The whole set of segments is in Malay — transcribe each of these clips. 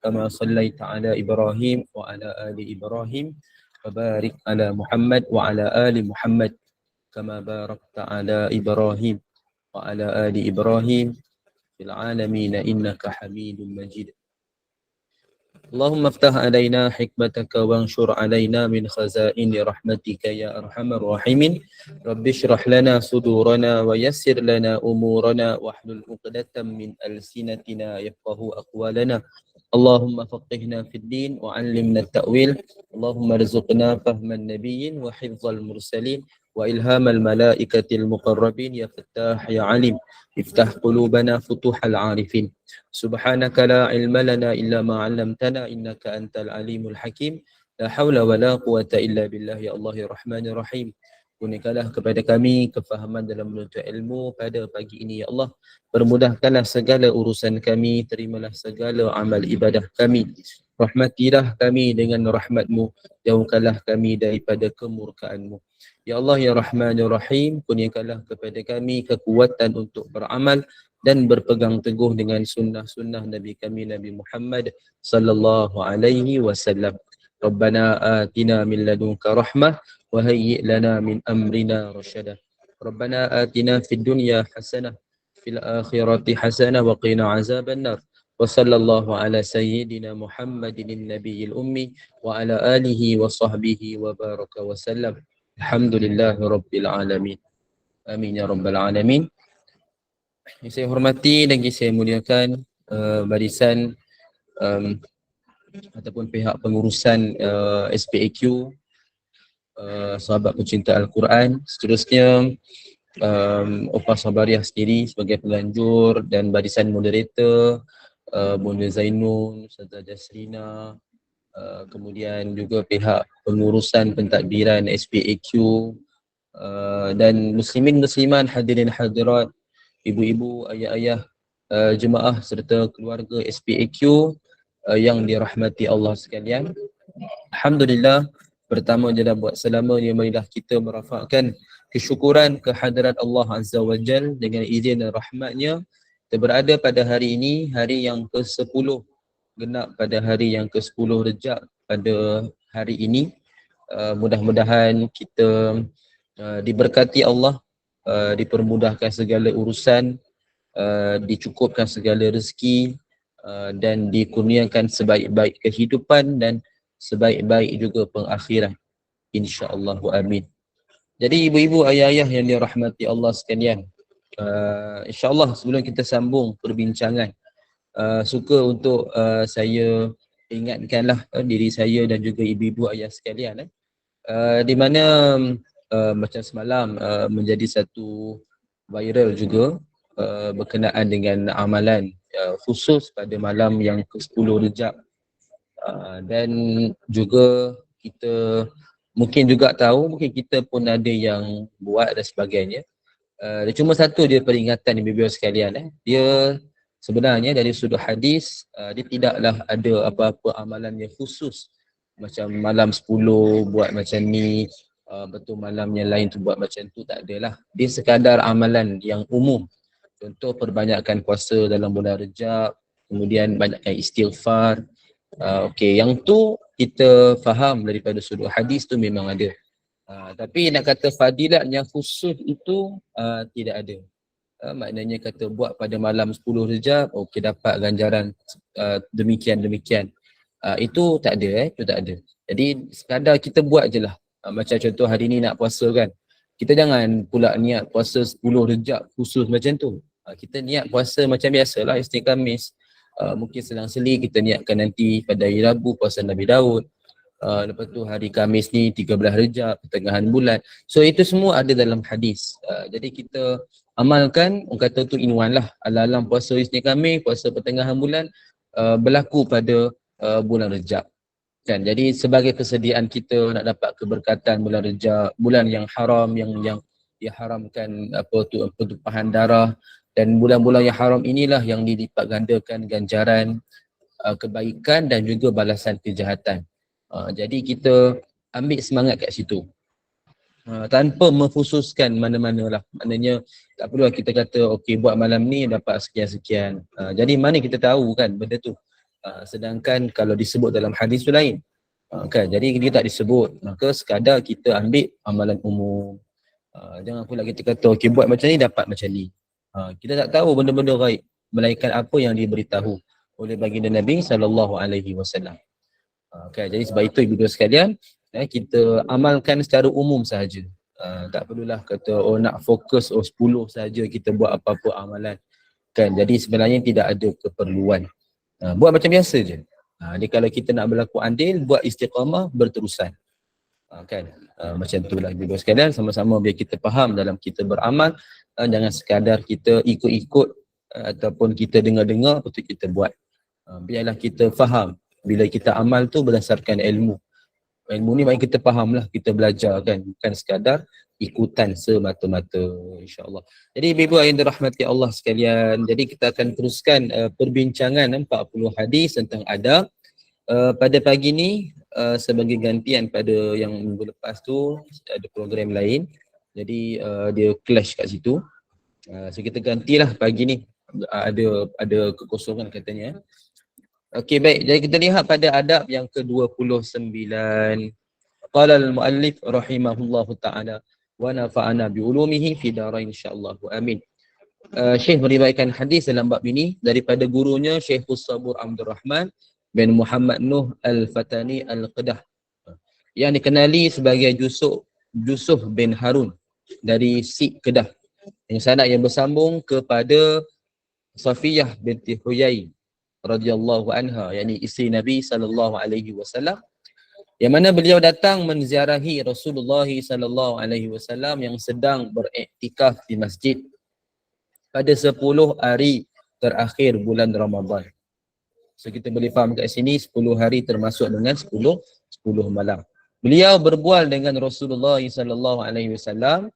كما صليت على إبراهيم وعلى آل إبراهيم وبارك على محمد وعلى آل محمد كما باركت على إبراهيم وعلى آل إبراهيم في العالمين إنك حميد مجيد. اللهم افتح علينا حكمتك وانشر علينا من خزائن رحمتك يا أرحم الراحمين. رب اشرح لنا صدورنا ويسر لنا أمورنا واحلل عقدة من ألسنتنا يفقه أقوالنا. اللهم فقهنا في الدين وعلمنا التأويل. اللهم ارزقنا فهم النبيين وحفظ المرسلين وإلهام الملائكة المقربين يا فتاح يا عليم. افتح قلوبنا فتوح العارفين. سبحانك لا علم لنا إلا ما علمتنا إنك أنت العليم الحكيم. لا حول ولا قوة إلا بالله يا الله الرحمن الرحيم. Kurniakanlah kepada kami kefahaman dalam menuntut ilmu pada pagi ini ya Allah. Permudahkanlah segala urusan kami, terimalah segala amal ibadah kami. Rahmatilah kami dengan rahmat-Mu, jauhkanlah kami daripada kemurkaan-Mu. Ya Allah ya Rahman ya Rahim, kurniakanlah kepada kami kekuatan untuk beramal dan berpegang teguh dengan sunnah-sunnah Nabi kami Nabi Muhammad sallallahu alaihi wasallam. Rabbana atina min ladunka rahmah wa hayyi' lana min amrina rasyada. Rabbana atina fid dunya hasanah fil akhirati hasanah wa qina azaban nar. Wa sallallahu ala sayyidina Muhammadin nabiyil ummi wa ala alihi wa sahbihi wa baraka wa sallam. Alhamdulillahi rabbil alamin. Amin ya rabbal alamin. Yang saya hormati dan saya muliakan barisan ataupun pihak pengurusan SPAQ, sahabat pencinta Al-Quran, seterusnya Opah Sabariah sendiri sebagai pelanjur dan barisan moderator, Bunda Zainun, Ustazah Jasrina, kemudian juga pihak pengurusan pentadbiran SPAQ, dan muslimin musliman hadirin hadirat, ibu-ibu, ayah-ayah, jemaah serta keluarga SPAQ yang dirahmati Allah sekalian. Alhamdulillah, pertama je dah buat selama ni marilah kita merafakkan kesyukuran kehadirat Allah Azza wa Jal dengan izin dan rahmatnya. Kita berada pada hari ini, hari yang ke-10, genap pada hari yang ke-10 Rejab pada hari ini. Mudah-mudahan kita diberkati Allah, dipermudahkan segala urusan, dicukupkan segala rezeki, dan dikurniakan sebaik-baik kehidupan dan sebaik-baik juga pengakhiran, insya-Allah wa amin. Jadi ibu-ibu, ayah-ayah yang dirahmati Allah sekalian, insya-Allah sebelum kita sambung perbincangan, suka untuk saya ingatkanlah diri saya dan juga ibu-ibu ayah sekalian, di mana macam semalam menjadi satu viral juga berkenaan dengan amalan khusus pada malam yang ke-10 Rejab, dan juga kita mungkin juga tahu, mungkin kita pun ada yang buat dan sebagainya. Cuma satu dia peringatan ibu-ibu sekalian, dia sebenarnya dari sudut hadis, dia tidaklah ada apa-apa amalan yang khusus macam malam 10 buat macam ni, betul malam yang lain tu buat macam tu, tak adalah. Dia sekadar amalan yang umum. Contoh, perbanyakkan puasa dalam bulan Rejab, kemudian banyakkan istighfar. Okey, yang tu kita faham daripada sudut hadis tu memang ada. Tapi nak kata fadilat yang khusus itu tidak ada. Maknanya kata buat pada malam 10 Rejab, okey dapat ganjaran demikian-demikian. Itu tak ada, itu tak ada. Jadi sekadar kita buat je lah. Macam contoh hari ni nak puasa kan. Kita jangan pula niat puasa 10 Rejab khusus macam tu. Kita niat puasa macam biasalah, Isnin Khamis. Mungkin selang-seli kita niatkan nanti pada hari Rabu puasa Nabi Daud. Lepas tu hari Khamis ni 13 Rejab, pertengahan bulan. So itu semua ada dalam hadis. Jadi kita amalkan, orang kata tu inwan lah. Alam puasa Isnin Khamis, puasa pertengahan bulan berlaku pada bulan Rejab. Kan? Jadi sebagai kesediaan kita nak dapat keberkatan bulan Rejab, bulan yang haram, yang diharamkan pertumpahan darah, dan bulan-bulan yang haram inilah yang dilipat gandakan ganjaran, kebaikan dan juga balasan kejahatan. Jadi kita ambil semangat kat situ. Tanpa mengkhususkan mana-mana lah. Maknanya tak perlu kita kata okey buat malam ni dapat sekian-sekian. Jadi mana kita tahu kan benda tu. Sedangkan kalau disebut dalam hadis tu lain. Kan, jadi dia tak disebut, maka sekadar kita ambil amalan umum. Jangan pula kita kata okey buat macam ni dapat macam ni. Kita tak tahu benda-benda gaib melainkan apa yang diberitahu oleh baginda Nabi SAW. Okay, jadi sebab itu ibu-ibu sekalian, kita amalkan secara umum sahaja. Tak perlulah kata nak fokus 10 saja kita buat apa-apa amalan. Kan, jadi sebenarnya tidak ada keperluan. Buat macam biasa je. Jadi kalau kita nak berlaku adil, buat istiqamah berterusan. Kan, macam itulah ibu-ibu sekalian, sama-sama biar kita faham dalam kita beramal. Jangan sekadar kita ikut-ikut ataupun kita dengar-dengar betul kita buat. Biarlah kita faham bila kita amal tu berdasarkan ilmu. Ilmu ni maknanya kita faham lah, kita belajar kan, bukan sekadar ikutan semata-mata, insyaAllah. Jadi ibu-ibu yang dirahmati Allah sekalian, jadi kita akan teruskan perbincangan 40 hadis tentang adab pada pagi ni. Sebagai gantian pada yang minggu lepas tu ada program lain, jadi dia clash kat situ. So kita gantilah pagi ni, ada kekosongan katanya. Okey, baik. Jadi kita lihat pada adab yang ke-29. Qala al-muallif rahimahullahu ta'ala wa nafa'ana bi ulumihi fi darain insyaallah. Amin. Syekh meriwayatkan hadis dalam bab ini daripada gurunya Syekhus Sabur Abdul Rahman bin Muhammad Nuh Al-Fatani Al-Qadah, yang dikenali sebagai Jusuf bin Harun dari Sik Kedah, yang sanad yang bersambung kepada Safiyah binti Huyai radhiyallahu anha, yakni isteri Nabi sallallahu alaihi wasallam, yang mana beliau datang menziarahi Rasulullah sallallahu alaihi wasallam yang sedang beriktikaf di masjid pada 10 hari terakhir bulan Ramadan. So kita boleh faham kat sini 10 hari termasuk dengan 10 malam. Beliau berbual dengan Rasulullah sallallahu alaihi wasallam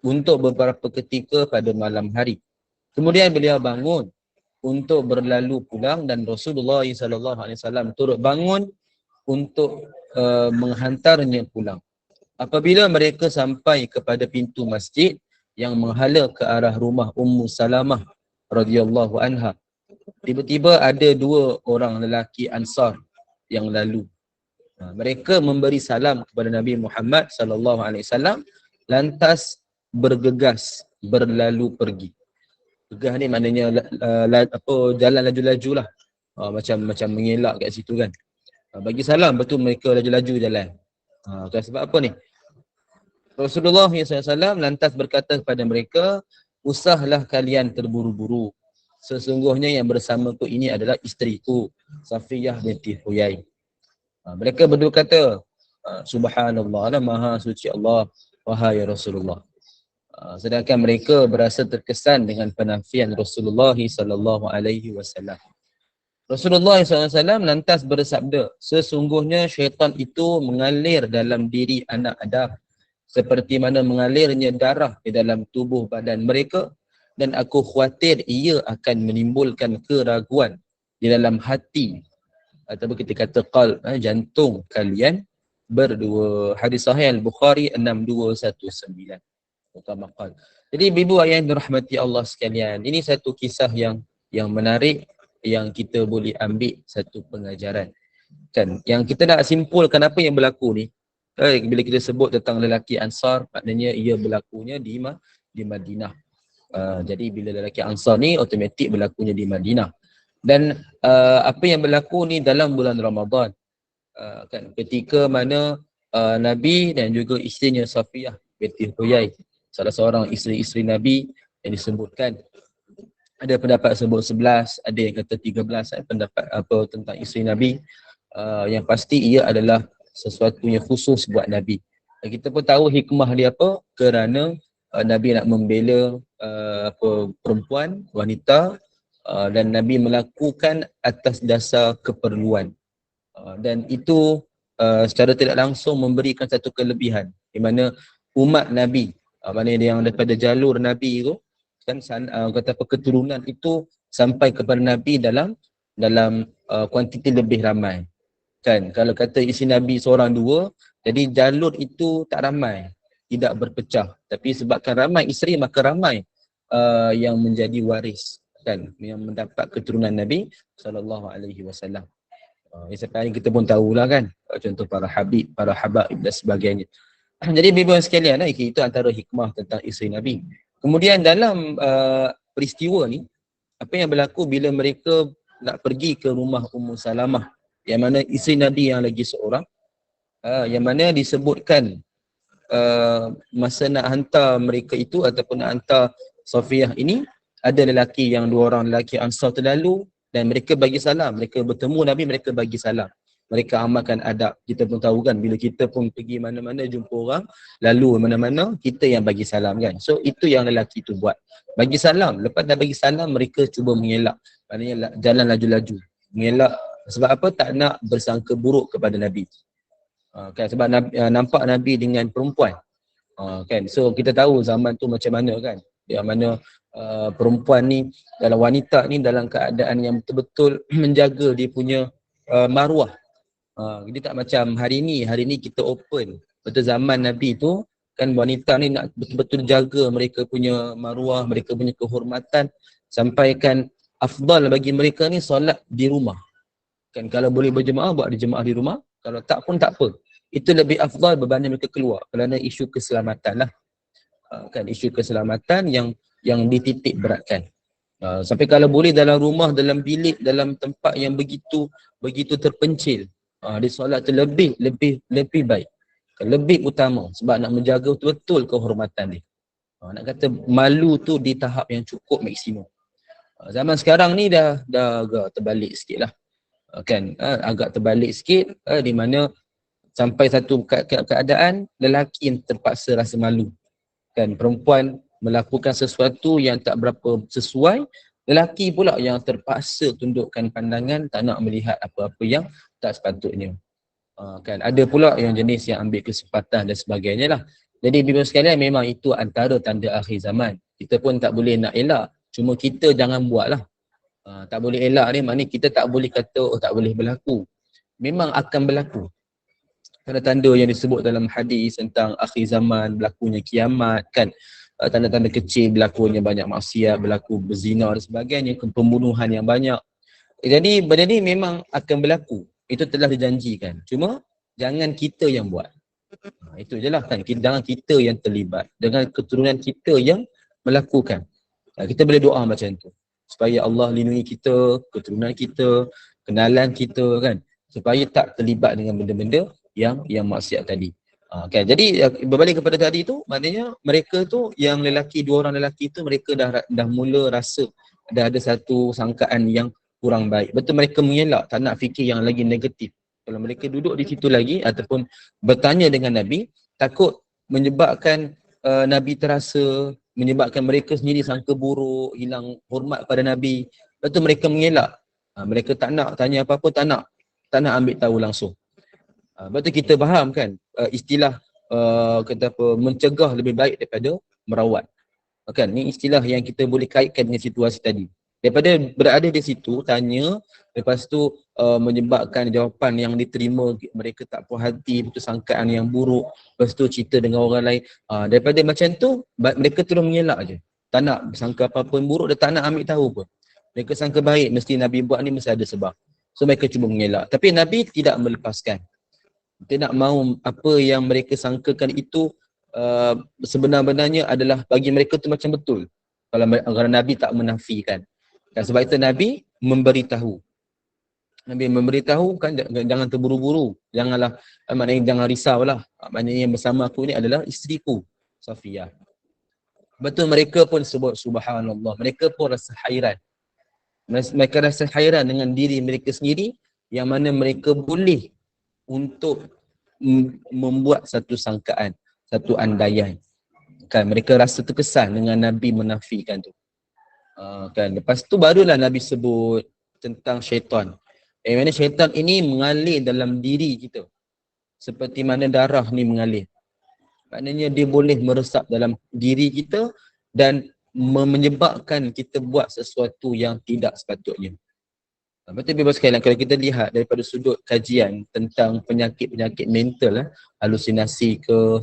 untuk beberapa ketika pada malam hari. Kemudian beliau bangun untuk berlalu pulang dan Rasulullah SAW turut bangun untuk menghantarnya pulang. Apabila mereka sampai kepada pintu masjid yang menghala ke arah rumah Ummu Salamah radhiyallahu anha, tiba-tiba ada 2 orang lelaki Ansar yang lalu. Mereka memberi salam kepada Nabi Muhammad SAW, lantas bergegas berlalu pergi. Gegah ni maknanya jalan laju-laju lah. Macam mengelak kat situ kan. Bagi salam, betul mereka laju-laju jalan. Sebab apa ni? Rasulullah SAW lantas berkata kepada mereka, usahlah kalian terburu-buru. Sesungguhnya yang bersamaku ini adalah isteriku, Safiyah binti Huyai. Mereka berdua kata, Subhanallah, Maha Suci Allah, wahai Rasulullah. Sedangkan mereka berasa terkesan dengan penafian Rasulullah sallallahu alaihi wasallam. Rasulullah SAW lantas bersabda, sesungguhnya syaitan itu mengalir dalam diri anak Adam seperti mana mengalirnya darah di dalam tubuh badan mereka, dan aku khawatir ia akan menimbulkan keraguan di dalam hati ataupun kita kata qalb, jantung kalian berdua. Hadis sahih Al-Bukhari 6219. Maqal. Jadi ibu ayah yang dirahmati Allah sekalian, ini satu kisah yang menarik, yang kita boleh ambil satu pengajaran kan, yang kita nak simpulkan apa yang berlaku ni. Bila kita sebut tentang lelaki Ansar, maknanya ia berlakunya di Madinah. Jadi bila lelaki Ansar ni automatik berlakunya di Madinah, dan apa yang berlaku ni dalam bulan Ramadan, kan, ketika mana Nabi dan juga isterinya Safiyah binti Huyai, salah seorang isteri-isteri Nabi yang disebutkan, ada pendapat sebut 11, ada yang kata 13, pendapat apa tentang isteri Nabi. Yang pasti ia adalah sesuatu yang khusus buat Nabi. Dan kita pun tahu hikmah dia apa, kerana Nabi nak membela perempuan, wanita, dan Nabi melakukan atas dasar keperluan. Dan itu secara tidak langsung memberikan satu kelebihan, di mana umat Nabi, maknanya yang daripada jalur Nabi tu kan, kata apa, keturunan itu sampai kepada Nabi dalam kuantiti lebih ramai kan. Kalau kata isi Nabi seorang dua, jadi jalur itu tak ramai, tidak berpecah, tapi sebabkan ramai isteri maka ramai yang menjadi waris. kan, yang mendapat keturunan Nabi SAW. Sampai hari kita pun tahulah kan, contoh para habib, para habaib dan sebagainya. Jadi bimbang sekalian, itu antara hikmah tentang isteri Nabi. Kemudian dalam peristiwa ni, apa yang berlaku bila mereka nak pergi ke rumah Ummu Salamah, yang mana isteri Nabi yang lagi seorang, yang mana disebutkan masa nak hantar mereka itu ataupun nak hantar Safiyah ini, ada lelaki yang dua orang lelaki Ansar terlalu dan mereka bagi salam. Mereka bertemu Nabi, mereka bagi salam. Mereka amalkan adab. Kita pun tahu kan, bila kita pun pergi mana-mana jumpa orang, lalu mana-mana, kita yang bagi salam kan. So itu yang lelaki tu buat. Bagi salam. Lepas dah bagi salam, mereka cuba mengelak. Maknanya jalan laju-laju. Mengelak. Sebab apa? Tak nak bersangka buruk kepada Nabi. Kan, sebab nampak Nabi dengan perempuan. Kan, so kita tahu zaman tu macam mana kan, yang mana perempuan ni, dalam wanita ni dalam keadaan yang betul-betul menjaga dia punya maruah. Dia tak macam hari ni kita open. Betul zaman Nabi tu kan, wanita ni nak betul-betul jaga mereka punya maruah, mereka punya kehormatan, sampaikan afdal bagi mereka ni solat di rumah. Kan, kalau boleh berjemaah, buat berjemaah di rumah. Kalau tak pun tak apa. Itu lebih afdal berbanding mereka keluar, kerana isu keselamatan lah. Kan, isu keselamatan yang dititik beratkan. Sampai kalau boleh dalam rumah, dalam bilik, dalam tempat yang begitu terpencil, dia solat tu lebih baik, lebih utama, sebab nak menjaga betul-betul kehormatan dia. Nak kata malu tu di tahap yang cukup maksimum. Zaman sekarang ni dah agak terbalik sikit lah. Kan, agak terbalik sikit, di mana sampai satu keadaan lelaki yang terpaksa rasa malu. Kan, perempuan melakukan sesuatu yang tak berapa sesuai, lelaki pula yang terpaksa tundukkan pandangan, tak nak melihat apa-apa yang tak sepatutnya. Kan, ada pula yang jenis yang ambil kesempatan dan sebagainya lah. Jadi bimbang sekalian, memang itu antara tanda akhir zaman. Kita pun tak boleh nak elak, cuma kita jangan buat lah. Tak boleh elak ni, maknanya kita tak boleh kata tak boleh berlaku. Memang akan berlaku. Tanda-tanda yang disebut dalam hadis tentang akhir zaman, berlakunya kiamat kan, tanda-tanda kecil, berlakunya banyak maksiat, berlaku berzina dan sebagainya, pembunuhan yang banyak. Jadi benda ni memang akan berlaku. Itu telah dijanjikan. Cuma jangan kita yang buat. Itu je lah kan. Jangan kita yang terlibat. Dengan keturunan kita yang melakukan. Kita boleh doa macam tu, supaya Allah lindungi kita, keturunan kita, kenalan kita kan, supaya tak terlibat dengan benda-benda yang maksiat tadi. Kan, jadi berbalik kepada tadi tu, maknanya mereka tu, yang lelaki, dua orang lelaki tu, mereka dah mula rasa dah ada satu sangkaan yang kurang baik. Betul, mereka mengelak, tak nak fikir yang lagi negatif. Kalau mereka duduk di situ lagi ataupun bertanya dengan Nabi, takut menyebabkan Nabi terasa, menyebabkan mereka sendiri sangka buruk, hilang hormat pada Nabi. Betul, mereka mengelak. Mereka tak nak tanya apa-apa, tak nak ambil tahu langsung. Betul, kita faham kan, istilah kata apa, mencegah lebih baik daripada merawat. Kan, ni istilah yang kita boleh kaitkan dengan situasi tadi. Daripada berada di situ, tanya, lepas tu menyebabkan jawapan yang diterima, mereka tak puas hati, betul sangkaan yang buruk, lepas tu cerita dengan orang lain. Daripada macam tu, mereka terus mengelak je. Tak nak sangka apa-apa yang buruk, dia tak nak ambil tahu pun. Mereka sangka baik, mesti Nabi buat ni mesti ada sebab. So mereka cuba mengelak. Tapi Nabi tidak melepaskan. Dia nak mahu apa yang mereka sangkakan itu sebenar-benarnya adalah bagi mereka tu macam betul. Kalau Nabi tak menafikan. Dan sebab itu Nabi memberitahu. Nabi memberitahu kan, jangan terburu-buru. Janganlah, maknanya jangan risaulah. Maknanya yang bersama aku ni adalah isteriku, Safiyah. Betul, mereka pun sebut subhanallah. Mereka pun rasa hairan. Mereka rasa hairan dengan diri mereka sendiri, yang mana mereka boleh untuk membuat satu sangkaan, satu andaian. Kan, mereka rasa terkesan dengan Nabi menafikan tu. Kan, lepas tu barulah Nabi sebut tentang syaitan. Mana syaitan ini mengalir dalam diri kita, seperti mana darah ni mengalir. Maknanya dia boleh meresap dalam diri kita dan menyebabkan kita buat sesuatu yang tidak sepatutnya. Betul, bebas sekalian, kalau kita lihat daripada sudut kajian tentang penyakit-penyakit mental, halusinasi ke,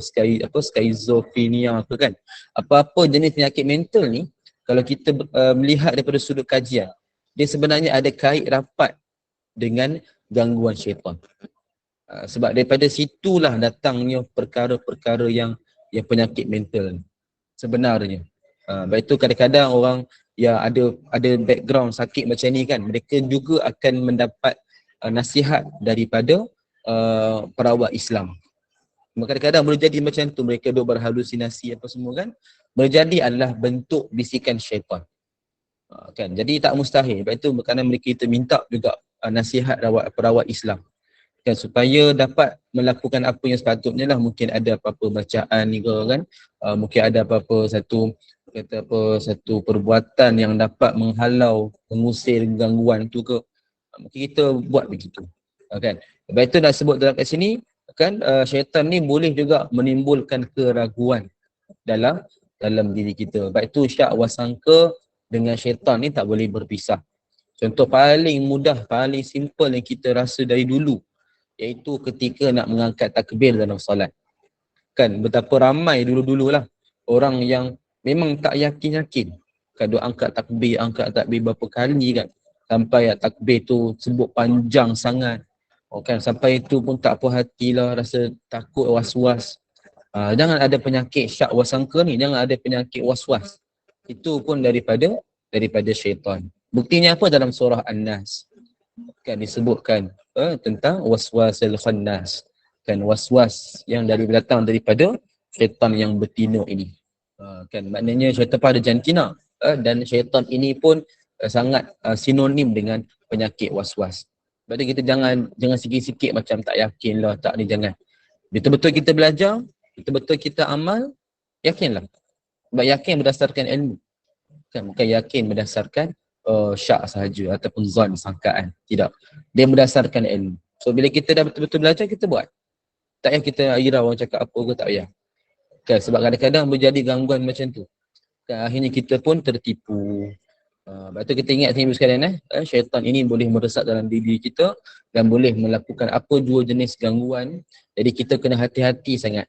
skizofrenia ke kan, apa-apa jenis penyakit mental ni, kalau kita melihat daripada sudut kajian, dia sebenarnya ada kait rapat dengan gangguan syaitan. Sebab daripada situlah datangnya perkara-perkara yang penyakit mental sebenarnya. Sebab itu kadang-kadang orang yang ada background sakit macam ni kan, mereka juga akan mendapat nasihat daripada perawat Islam. Kadang-kadang boleh jadi macam tu, mereka duk berhalusinasi apa semua kan, boleh jadi adalah bentuk bisikan syaitan. Kan, jadi tak mustahil. Sebab itu kerana mereka kita minta juga nasihat perawat Islam kan, supaya dapat melakukan apa yang sepatutnya lah. Mungkin ada apa-apa bacaan ni ke kan, mungkin ada apa-apa satu perbuatan yang dapat menghalau, mengusir gangguan tu ke, mungkin kita buat begitu kan. Sebab itu dah sebut dalam kat sini kan, syaitan ni boleh juga menimbulkan keraguan dalam diri kita. Sebab itu syak wasangka dengan syaitan ni tak boleh berpisah. Contoh paling mudah, paling simple yang kita rasa dari dulu, iaitu ketika nak mengangkat takbir dalam solat. Kan betapa ramai dulu-dululah orang yang memang tak yakin-yakin. Kan duk angkat takbir berapa kali kan, sampai takbir tu sebut panjang sangat. Kan sampai itu pun tak puas hatilah, rasa takut, was-was. Jangan ada penyakit syak wasangka ni, jangan ada penyakit was-was. Itu pun daripada syaitan. Buktinya apa? Dalam surah An-Nas kan disebutkan tentang waswasil khannas, kan waswas yang datang daripada syaitan yang betina ini. Kan maknanya syaitan pada jantina, dan syaitan ini pun sangat sinonim dengan penyakit waswas. Sebab kita jangan sikit-sikit macam tak yakin lah, tak ni, jangan. Betul-betul kita belajar, betul-betul kita amal, yakinlah. Sebab yakin berdasarkan ilmu. Kan bukan yakin berdasarkan syak sahaja ataupun zon, sangkaan. Tidak. Dia berdasarkan ilmu. So bila kita dah betul-betul belajar, kita buat. Tak payah kita hirau orang cakap apa ke, tak payah. Kan sebab kadang-kadang berjadi gangguan macam tu. Kan akhirnya kita pun tertipu. Lepas tu kita ingat sini sekalian, syaitan ini boleh meresap dalam diri kita dan boleh melakukan apa dua jenis gangguan. Jadi kita kena hati-hati sangat.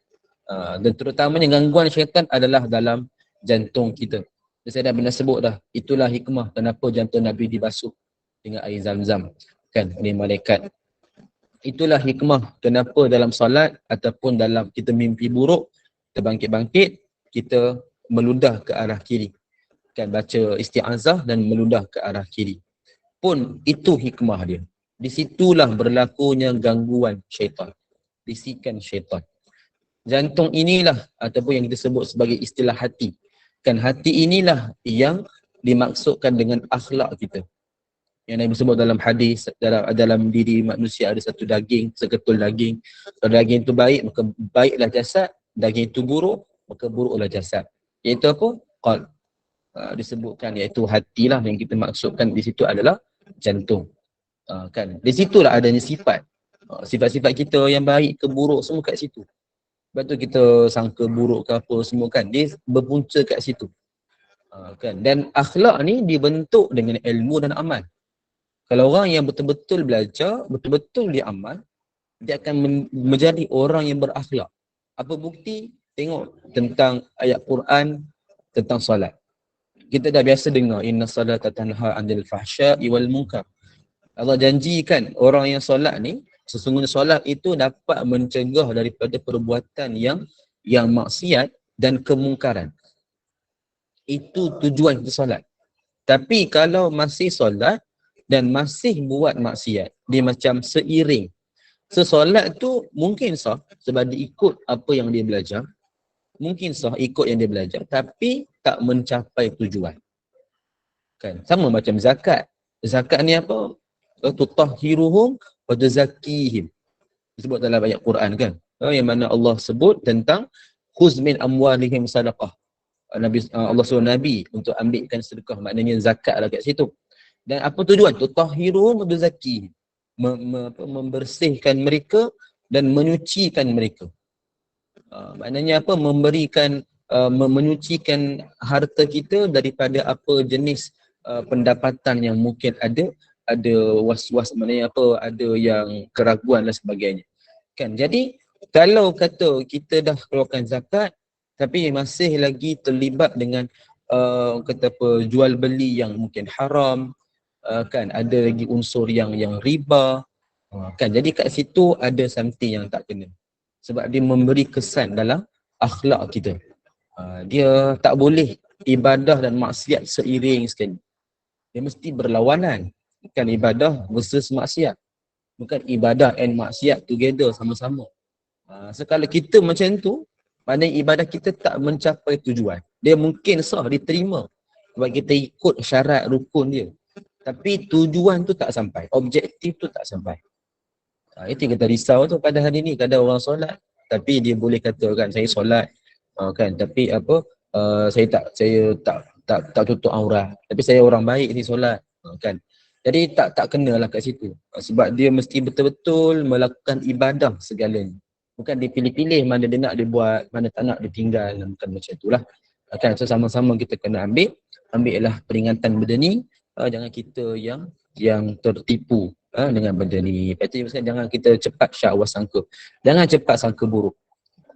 Dan terutamanya gangguan syaitan adalah dalam jantung kita. Saya dah pernah sebut dah, itulah hikmah kenapa jantung Nabi dibasuh dengan air Zam-Zam kan oleh malaikat. Itulah hikmah kenapa dalam solat ataupun dalam kita mimpi buruk, kita bangkit-bangkit, kita meludah ke arah kiri. Kan baca isti'azah dan meludah ke arah kiri. Pun itu hikmah dia. Di situlah berlakunya gangguan syaitan, bisikan syaitan. Jantung inilah ataupun yang kita sebut sebagai istilah hati. Kan hati inilah yang dimaksudkan dengan akhlak kita. Yang Nabi sebut dalam hadis, dalam diri manusia ada satu daging, seketul daging. Kalau daging itu baik, maka baiklah jasad. Daging itu buruk, maka buruklah jasad. Iaitu apa? Qalb. Disebutkan iaitu hatilah yang kita maksudkan di situ adalah jantung. Kan di situlah adanya sifat. Sifat-sifat kita yang baik ke buruk semua kat situ. Sebab tu kita sangka buruk ke apa semua kan, dia berpunca kat situ. Kan? Dan akhlak ni dibentuk dengan ilmu dan amal. Kalau orang yang betul-betul belajar, betul-betul dia amal, dia akan menjadi orang yang berakhlak. Apa bukti? Tengok tentang ayat Quran tentang solat. Kita dah biasa dengar inna salata tanha 'anil fahsya'i wal munkar. Allah janjikan orang yang solat ni, sesungguhnya solat itu dapat mencegah daripada perbuatan yang maksiat dan kemungkaran. Itu tujuan kita solat. Tapi kalau masih solat dan masih buat maksiat, dia macam seiring. Solat tu mungkin sah sebab dia ikut apa yang dia belajar. Mungkin sah ikut yang dia belajar, tapi tak mencapai tujuan. Kan? Sama macam zakat. Zakat ni apa? Tutahhiruhum wa tuzakkihim. Disebut dalam ayat Quran kan. Yang mana Allah sebut tentang khuz min amwalihim sadaqah. Allah suruh Nabi untuk ambilkan sedekah, maknanya zakat lah kat situ. Dan apa tujuan? Tutahhiruhum wa tuzakkihim. Membersihkan mereka dan menyucikan mereka. Maknanya apa? Memberikan menyucikan harta kita daripada apa jenis pendapatan yang mungkin ada was-was, maknanya apa, ada yang keraguan dan sebagainya. Kan? Jadi kalau kata kita dah keluarkan zakat tapi masih lagi terlibat dengan kata apa, jual beli yang mungkin haram, kan ada lagi unsur yang riba, kan jadi kat situ ada something yang tak kena sebab dia memberi kesan dalam akhlak kita. Dia tak boleh ibadah dan maksiat seiring sekali, dia mesti berlawanan, bukan ibadah versus maksiat, bukan ibadah and maksiat together sama-sama. So kalau kita macam tu, maknanya ibadah kita tak mencapai tujuan. Dia mungkin sah diterima sebab kita ikut syarat rukun dia, tapi tujuan tu tak sampai, objektif tu tak sampai. Itu kita risau tu pada hari ni. Kadang orang solat tapi dia boleh katakan saya solat, kan, tapi apa, saya tak tutup aurat, tapi saya orang baik ni solat, kan. Jadi tak kenalah kat situ. Sebab dia mesti betul-betul melakukan ibadah segalanya. Bukan dia pilih-pilih mana dia nak dia buat, mana tak nak dia tinggal, bukan macam itulah. Kan, so sama-sama kita kena ambillah peringatan benda ni. Jangan kita yang tertipu dengan benda ni. Lepas tu jangan kita cepat syahwat sangka. Jangan cepat sangka buruk.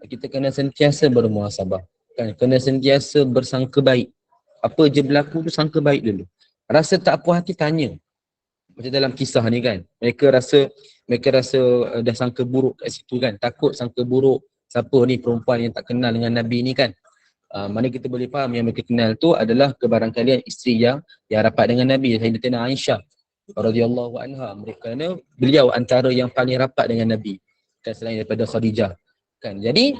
Kita kena sentiasa bermuhasabah. Kan, kena sentiasa bersangka baik. Apa je berlaku tu sangka baik dulu. Rasa tak puas hati tanya. Macam dalam kisah ni kan. Mereka rasa dah sangka buruk kat situ kan. Takut sangka buruk. Siapa ni perempuan yang tak kenal dengan Nabi ni kan. Mana kita boleh faham yang mereka kenal tu adalah kebarangkalian isteri yang rapat dengan Nabi, Sayyidatina Aisyah radhiyallahu anha. Kerana beliau antara yang paling rapat dengan Nabi, kan, selain daripada Khadijah. Kan, jadi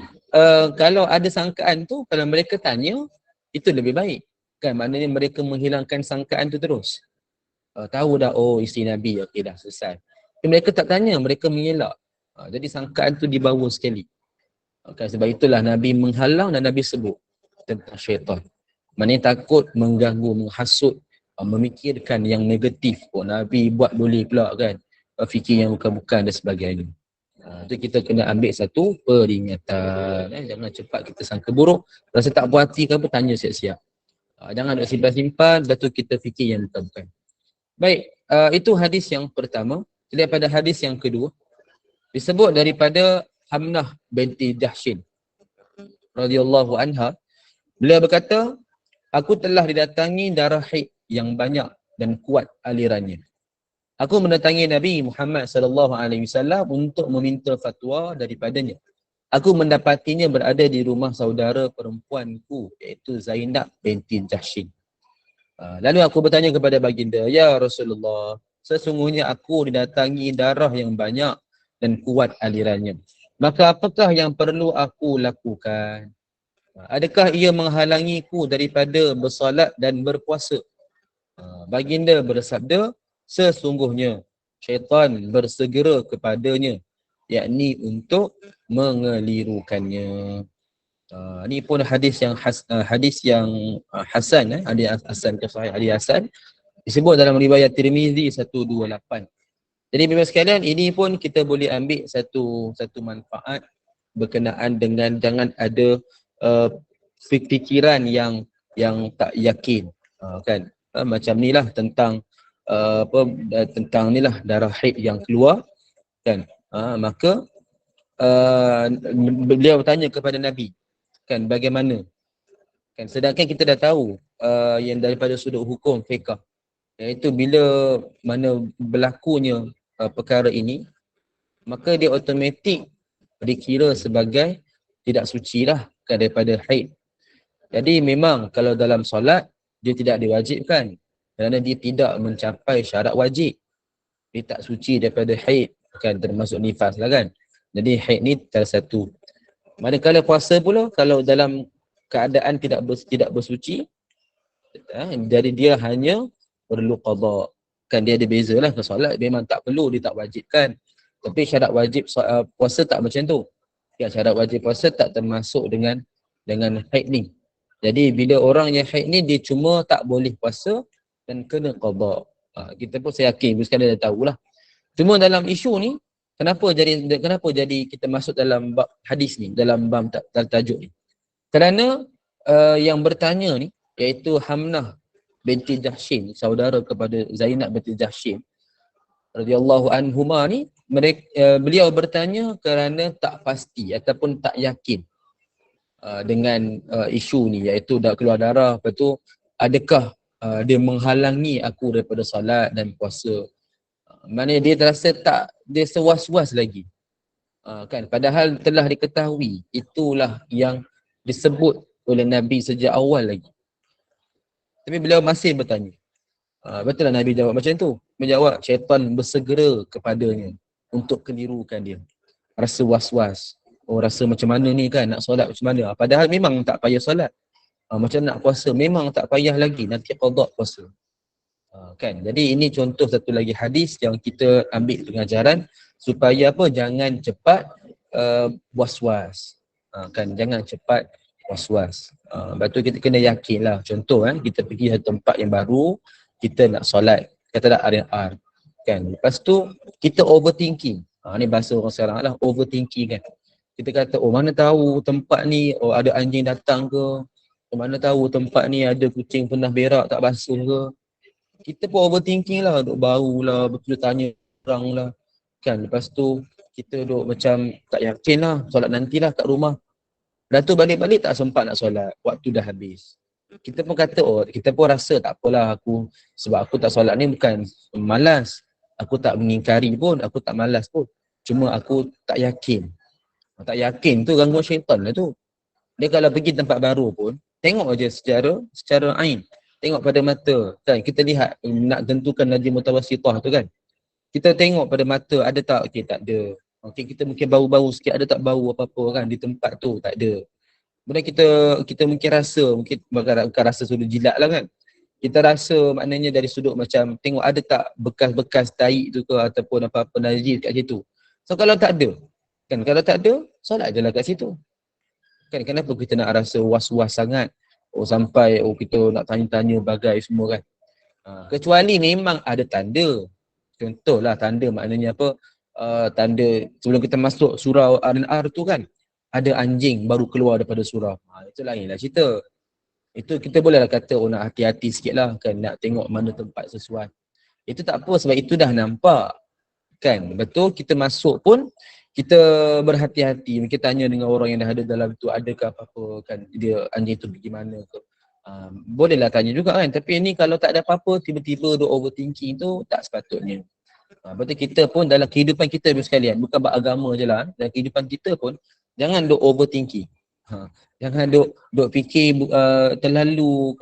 kalau ada sangkaan tu, kalau mereka tanya, itu lebih baik. Kan, maknanya mereka menghilangkan sangkaan tu terus. Tahu dah, oh isteri Nabi, okey dah selesai. Tapi mereka tak tanya, mereka mengelak. Jadi sangkaan tu dibawa sekali. Kan, sebab itulah Nabi menghalang dan Nabi sebut tentang syaitan. Maknanya takut mengganggu, menghasut, memikirkan yang negatif. Oh Nabi buat boleh pula kan, fikir yang bukan-bukan dan sebagainya. Itu kita kena ambil satu peringatan. Jangan cepat kita sangka buruk, rasa tak puas hati ke apa, tanya siap-siap. Jangan nak simpan-simpan, lepas tu kita fikir yang bukan-bukan. Baik, itu hadis yang pertama. Daripada hadis yang kedua, disebut daripada Hamnah binti Jahshin radhiyallahu anha. Beliau berkata, aku telah didatangi darah haid yang banyak dan kuat alirannya. Aku mendatangi Nabi Muhammad sallallahu alaihi wasallam untuk meminta fatwa daripadanya. Aku mendapatinya berada di rumah saudara perempuanku, iaitu Zainab binti Jahshin. Lalu aku bertanya kepada baginda, ya Rasulullah, sesungguhnya aku didatangi darah yang banyak dan kuat alirannya. Maka apakah yang perlu aku lakukan? Adakah ia menghalangiku daripada bersolat dan berpuasa? Baginda bersabda, sesungguhnya syaitan bersegera kepadanya, yakni untuk mengelirukannya. Ini pun hadis yang hasan, hadis hasan ke sahih, hadis hasan disebut dalam riwayat Tirmizi 128. Jadi bebas sekalian, ini pun kita boleh ambil satu manfaat berkenaan dengan jangan ada fikiran yang tak yakin, kan, macam ni lah tentang tentang ni lah darah haid yang keluar, kan. Maka beliau bertanya kepada Nabi, kan, bagaimana, kan, sedangkan kita dah tahu yang daripada sudut hukum fiqh, iaitu bila mana berlakunya perkara ini, maka dia automatik dikira sebagai tidak suci lah, kan, daripada haid. Jadi memang kalau dalam solat dia tidak diwajibkan kerana dia tidak mencapai syarat wajib. Dia tak suci daripada haid, kan, termasuk nifas lah kan. Jadi haid ni salah satu. Manakala puasa pula, kalau dalam keadaan tidak bersuci, jadi dia hanya perlu qada. Kan dia ada beza lah, ke solat memang tak perlu, dia tak wajibkan. Tapi syarat wajib puasa tak macam tu. Ya, syarat wajib puasa tak termasuk dengan haid ni. Jadi bila orang yang haid ni, dia cuma tak boleh puasa dan kena qada. Kita pun saya yakin, sekali dah tahulah. Cuma dalam isu ni, kenapa jadi kita masuk dalam bab hadis ni, dalam bab tajuk ni? Kerana yang bertanya ni, iaitu Hamnah binti Jahshin, saudara kepada Zainab binti Jahshin radhiyallahu anhuma ni, beliau bertanya kerana tak pasti ataupun tak yakin dengan isu ni, iaitu dah keluar darah, lepas tu adakah dia menghalangi aku daripada solat dan puasa. Maknanya dia terasa tak, dia sewas-was lagi. Kan, padahal telah diketahui itulah yang disebut oleh Nabi sejak awal lagi. Tapi beliau masih bertanya. Betul lah Nabi jawab macam tu. Menjawab, syaitan bersegera kepadanya untuk kelirukan dia. Rasa was-was. Oh, rasa macam mana ni kan, nak solat macam mana. Padahal memang tak payah solat. Macam nak puasa, memang tak payah lagi. Nanti qada puasa. Kan, jadi ini contoh satu lagi hadis yang kita ambil pengajaran supaya apa, jangan cepat was-was. Kan, jangan cepat was-was. Lepas tu kita kena yakin lah. Contoh kita pergi satu tempat yang baru, kita nak solat, kata tak R&R kan, lepas tu kita overthinking. Ni bahasa orang sekarang lah, overthinking kan. Kita kata, oh mana tahu tempat ni ada anjing datang ke, mana tahu tempat ni ada kucing pernah berak tak basuh ke. Kita pun overthinking lah, duk bau lah, betul tanya orang lah kan. Lepas tu kita duk macam tak yakin lah, solat nantilah kat rumah. Dah tu balik-balik tak sempat nak solat, waktu dah habis. Kita pun kata, kita pun rasa tak apalah aku, sebab aku tak solat ni bukan malas. Aku tak mengingkari pun, aku tak malas pun. Cuma aku tak yakin. Tak yakin tu gangguan syaitan lah tu. Dia kalau pergi tempat baru pun, tengok aja secara ain. Tengok pada mata. Kan? Kita lihat, nak tentukan lagi mutawassithah tu kan. Kita tengok pada mata, ada tak? Okey, tak ada. Okey, kita mungkin bau-bau sikit, ada tak bau apa-apa kan di tempat tu? Tak ada. Kemudian kita mungkin rasa, bukan rasa sudut jilat lah kan. Kita rasa maknanya dari sudut macam tengok ada tak bekas-bekas tahi tu ke ataupun apa-apa najis kat situ. So kalau tak ada, kan kalau tak ada, solat je lah kat situ. Kan kenapa kita nak rasa was-was sangat? Sampai kita nak tanya-tanya bagai semua kan. Kecuali memang ada tanda. Contohlah tanda maknanya apa? Tanda sebelum kita masuk surau R&R tu kan, ada anjing baru keluar daripada surau. Itu lainlah cerita. Itu kita bolehlah kata nak hati-hati sikit lah kan, nak tengok mana tempat sesuai. Itu tak apa sebab itu dah nampak kan. Betul, kita masuk pun kita berhati-hati. Kita tanya dengan orang yang dah ada dalam tu, adakah apa-apa kan, dia anjing tu pergi mana ke. Bolehlah tanya juga kan. Tapi ni kalau tak ada apa-apa, tiba-tiba duk overthinking tu tak sepatutnya. Betul, kita pun dalam kehidupan kita sekalian, bukan beragama je lah, dalam kehidupan kita pun jangan duk overthinking. Jangan duk fikir terlalu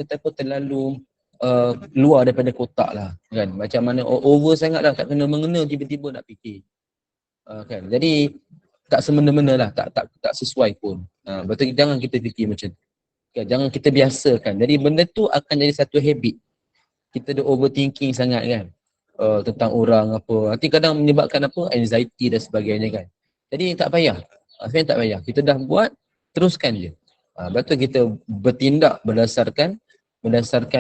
luar daripada kotak lah kan. Macam mana over sangat lah, tak kena-mengena tiba-tiba nak fikir. Kan. Jadi tak semena-mena lah, tak sesuai pun. Betul, jangan kita fikir macam tu. Kan, jangan kita biasakan. Jadi benda tu akan jadi satu habit. Kita duk overthinking sangat kan. Tentang orang apa, nanti kadang menyebabkan apa, anxiety dan sebagainya kan. Jadi tak payah, sebenarnya tak payah, kita dah buat, teruskan je. Betul, kita bertindak berdasarkan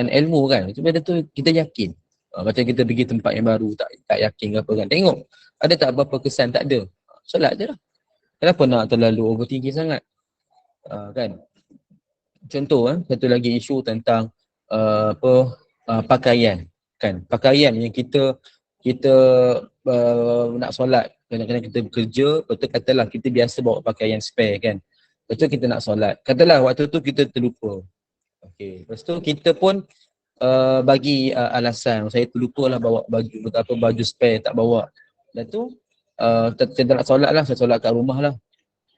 ilmu kan. Benda tu kita yakin. Macam kita pergi tempat yang baru, tak yakin apa kan, tengok ada tak apa-apa kesan, tak ada, solat je lah. Kenapa nak terlalu overthinking sangat kan. Contoh satu lagi isu tentang pakaian kan. Pakaian yang kita nak solat, kadang-kadang kita bekerja, betul katalah kita biasa bawa pakaian spare kan. Betul kita nak solat, katalah waktu tu kita terlupa. Okey, lepas tu kita pun bagi alasan, saya terlupa lah bawa baju spare, tak bawa. Dan tu saya tak nak solat lah, saya solat kat rumah lah.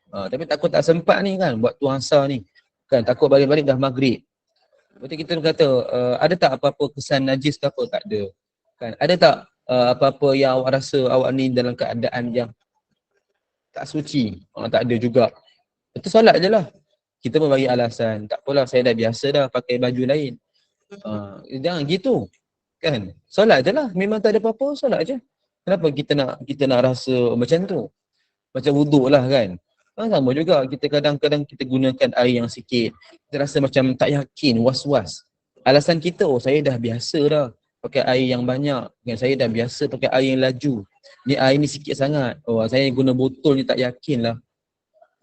Tapi takut tak sempat ni kan, buat tuan asar ni kan, takut balik-balik dah maghrib. Betul, kita kata ada tak apa-apa kesan najis ke apa? Tak ada kan. Ada tak apa-apa yang awak rasa awak ni dalam keadaan yang tak suci? Tak ada juga. Itu solat je lah. Kita pun bagi alasan, tak apalah, saya dah biasa dah pakai baju lain. Jangan gitu kan. Solat je lah, memang tak ada apa-apa, solat je. Kenapa kita nak rasa macam tu? Macam wuduk lah kan. Sama juga, kita kadang-kadang kita gunakan air yang sikit, kita rasa macam tak yakin, was-was. Alasan kita, saya dah biasa dah pakai air yang banyak kan, saya dah biasa pakai air yang laju, ni air ni sikit sangat, saya guna botol ni tak yakin lah.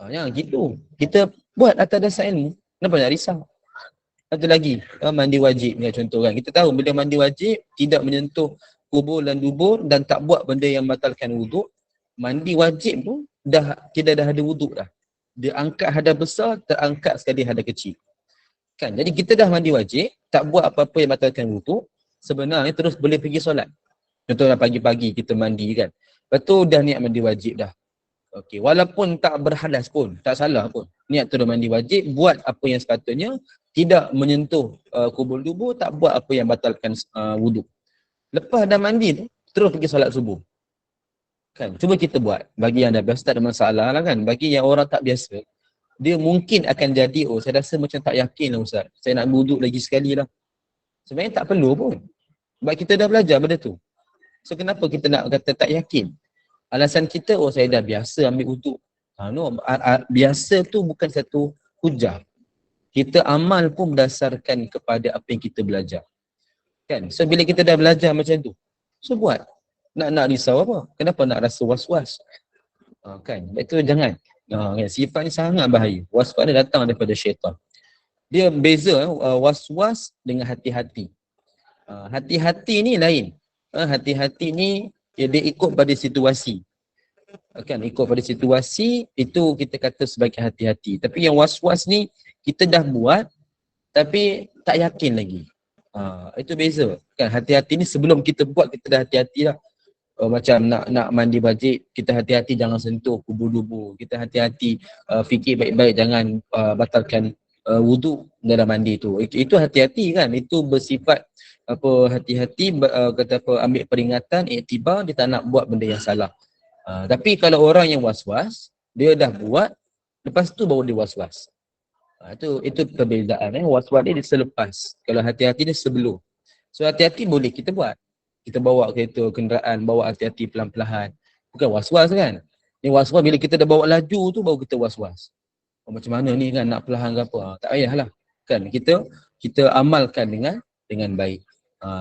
Jangan gitu. Kita buat atas dasar ilmu, kenapa nak risau? Satu lagi, mandi wajib ni contoh kan. Kita tahu bila mandi wajib tidak menyentuh kubur dan dubur dan tak buat benda yang batalkan wuduk, mandi wajib tu kita dah ada wuduk dah. Dia angkat hadas besar, terangkat sekali hadas kecil. Kan? Jadi kita dah mandi wajib, tak buat apa-apa yang batalkan wuduk, sebenarnya terus boleh pergi solat. Contohlah pagi-pagi kita mandi kan. Lepas tu dah niat mandi wajib dah. Okey, walaupun tak berhadas pun, tak salah pun. Niat tu dah mandi wajib, buat apa yang sepatutnya, tidak menyentuh kubur tubuh, tak buat apa yang batalkan wuduk. Lepas dah mandi tu, terus pergi solat subuh. Kan? Cuba kita buat. Bagi yang dah biasa tak ada masalah lah kan. Bagi yang orang tak biasa, dia mungkin akan jadi, oh saya rasa macam tak yakin lah Ustaz. Saya nak wuduk lagi sekali lah. Sebenarnya tak perlu pun. Sebab kita dah belajar benda tu. So kenapa kita nak kata tak yakin? Alasan kita, oh saya dah biasa ambil wuduk. No, biasa tu bukan satu hujah. Kita amal pun berdasarkan kepada apa yang kita belajar. Kan? So bila kita dah belajar macam tu, so buat. Nak risau apa? Kenapa nak rasa was-was? Kan? Itu jangan. Kan? Sifat ni sangat bahaya. Was-was ni datang daripada syaitan. Dia beza was-was dengan hati-hati. Hati-hati ni lain. Hati-hati ni dia ikut pada situasi. Kan, ikut pada situasi itu kita kata sebagai hati-hati. Tapi yang was-was ni kita dah buat tapi tak yakin lagi. Itu beza. Kan, hati-hati ni sebelum kita buat kita dah hati-hati lah. Macam nak mandi wajib, kita hati-hati jangan sentuh kubur-kubur. Kita hati-hati fikir baik-baik jangan batalkan wuduk dalam mandi tu. Itu hati-hati kan. Itu bersifat apa hati-hati kata apa ambil peringatan, iktibar, dia tak nak buat benda yang salah. Tapi kalau orang yang was-was, dia dah buat, lepas tu baru dia was-was. Itu perbezaan. Was-was ni dia selepas. Kalau hati-hati dia sebelum. So hati-hati boleh kita buat. Kita bawa kereta, kenderaan, bawa hati-hati pelan-pelan. Bukan was-was kan. Ni was-was bila kita dah bawa laju tu baru kita was-was. Macam mana ni kan nak perlahan ke apa. Tak payahlah. Kan kita amalkan dengan baik.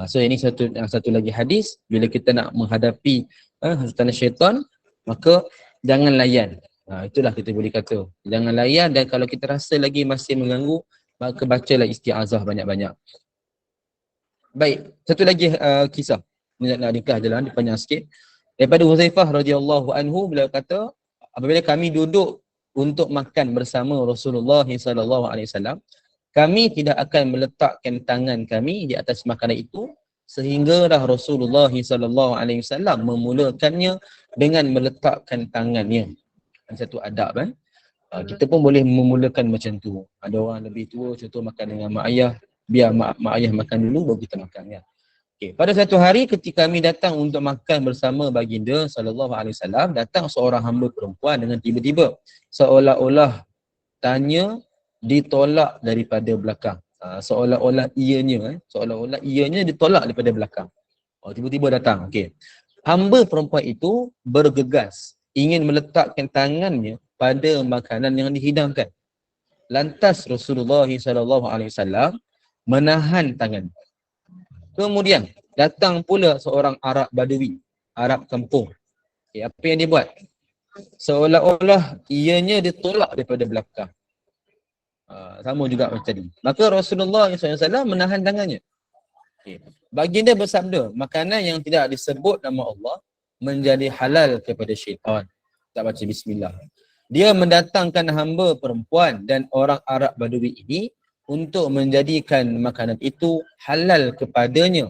So ini satu lagi hadis. Bila kita nak menghadapi hasutan syaitan, maka jangan layan. Itulah kita boleh kata. Jangan layan dan kalau kita rasa lagi masih mengganggu, maka bacalah isti'azah banyak-banyak. Baik, satu lagi kisah. Nak ringkas je lah, dia panjang sikit. Daripada Huzaifah radhiyallahu anhu, beliau kata, apabila kami duduk untuk makan bersama Rasulullah sallallahu alaihi wasallam, kami tidak akan meletakkan tangan kami di atas makanan itu sehinggalah Rasulullah sallallahu alaihi wasallam memulakannya dengan meletakkan tangannya. Satu adab kan. Kita pun boleh memulakan macam tu. Ada orang lebih tua contoh makan dengan mak ayah, biar mak ayah makan dulu baru kita makan kan. Okay. Pada satu hari ketika kami datang untuk makan bersama baginda sallallahu alaihi wasallam, datang seorang hamba perempuan dengan tiba-tiba seolah-olah tanya ditolak daripada belakang. Seolah-olah ianya ditolak daripada belakang. Tiba-tiba datang. Okey. Hamba perempuan itu bergegas ingin meletakkan tangannya pada makanan yang dihidangkan. Lantas Rasulullah sallallahu alaihi wasallam menahan tangan. Kemudian datang pula seorang Arab Badui, Arab kampung. Okay, apa yang dia buat? Seolah-olah ianya ditolak daripada belakang. Sama juga macam tadi. Maka Rasulullah SAW menahan tangannya. Okay. Baginda bersabda, makanan yang tidak disebut nama Allah menjadi halal kepada syaitan. Tak baca bismillah. Dia mendatangkan hamba perempuan dan orang Arab Badui ini untuk menjadikan makanan itu halal kepadanya,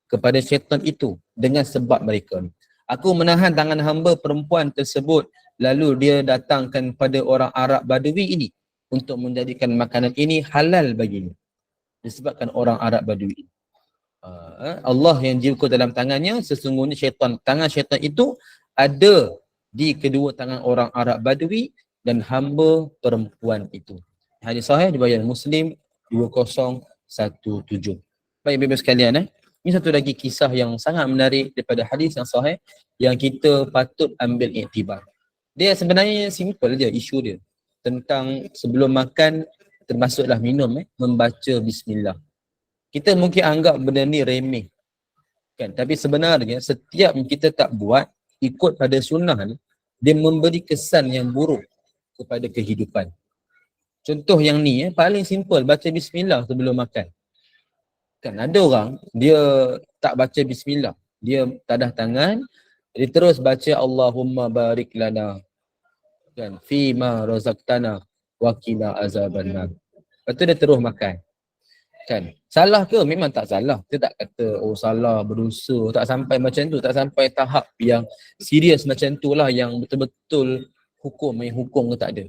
kepada syaitan itu dengan sebab mereka. Aku menahan tangan hamba perempuan tersebut, lalu dia datangkan pada orang Arab Badui ini untuk menjadikan makanan ini halal baginya. Disebabkan orang Arab Badui. Allah yang jiwaku dalam tangannya, sesungguhnya syaitan, tangan syaitan itu ada di kedua tangan orang Arab Badui dan hamba perempuan itu. Hadis sahih riwayat Muslim 2017. Baik ibu-ibu sekalian, ini satu lagi kisah yang sangat menarik daripada hadis yang sahih yang kita patut ambil iktibar. Dia sebenarnya simple je isu dia. Tentang sebelum makan termasuklah minum membaca bismillah. Kita mungkin anggap benda ni remeh. Kan? Tapi sebenarnya setiap kita tak buat ikut pada sunnah ni, dia memberi kesan yang buruk kepada kehidupan. Contoh yang ni paling simple, baca bismillah sebelum makan. Kan ada orang dia tak baca bismillah, dia tadah tangan, dia terus baca Allahumma barik lana. kan, fima razaqtana wa qina azabannar. Lepas tu dia terus makan. Kan, salah ke? Memang tak salah. Kita tak kata oh salah, berdosa, tak sampai macam tu, tak sampai tahap yang serius macam tu lah, yang betul-betul hukum ke tak ada.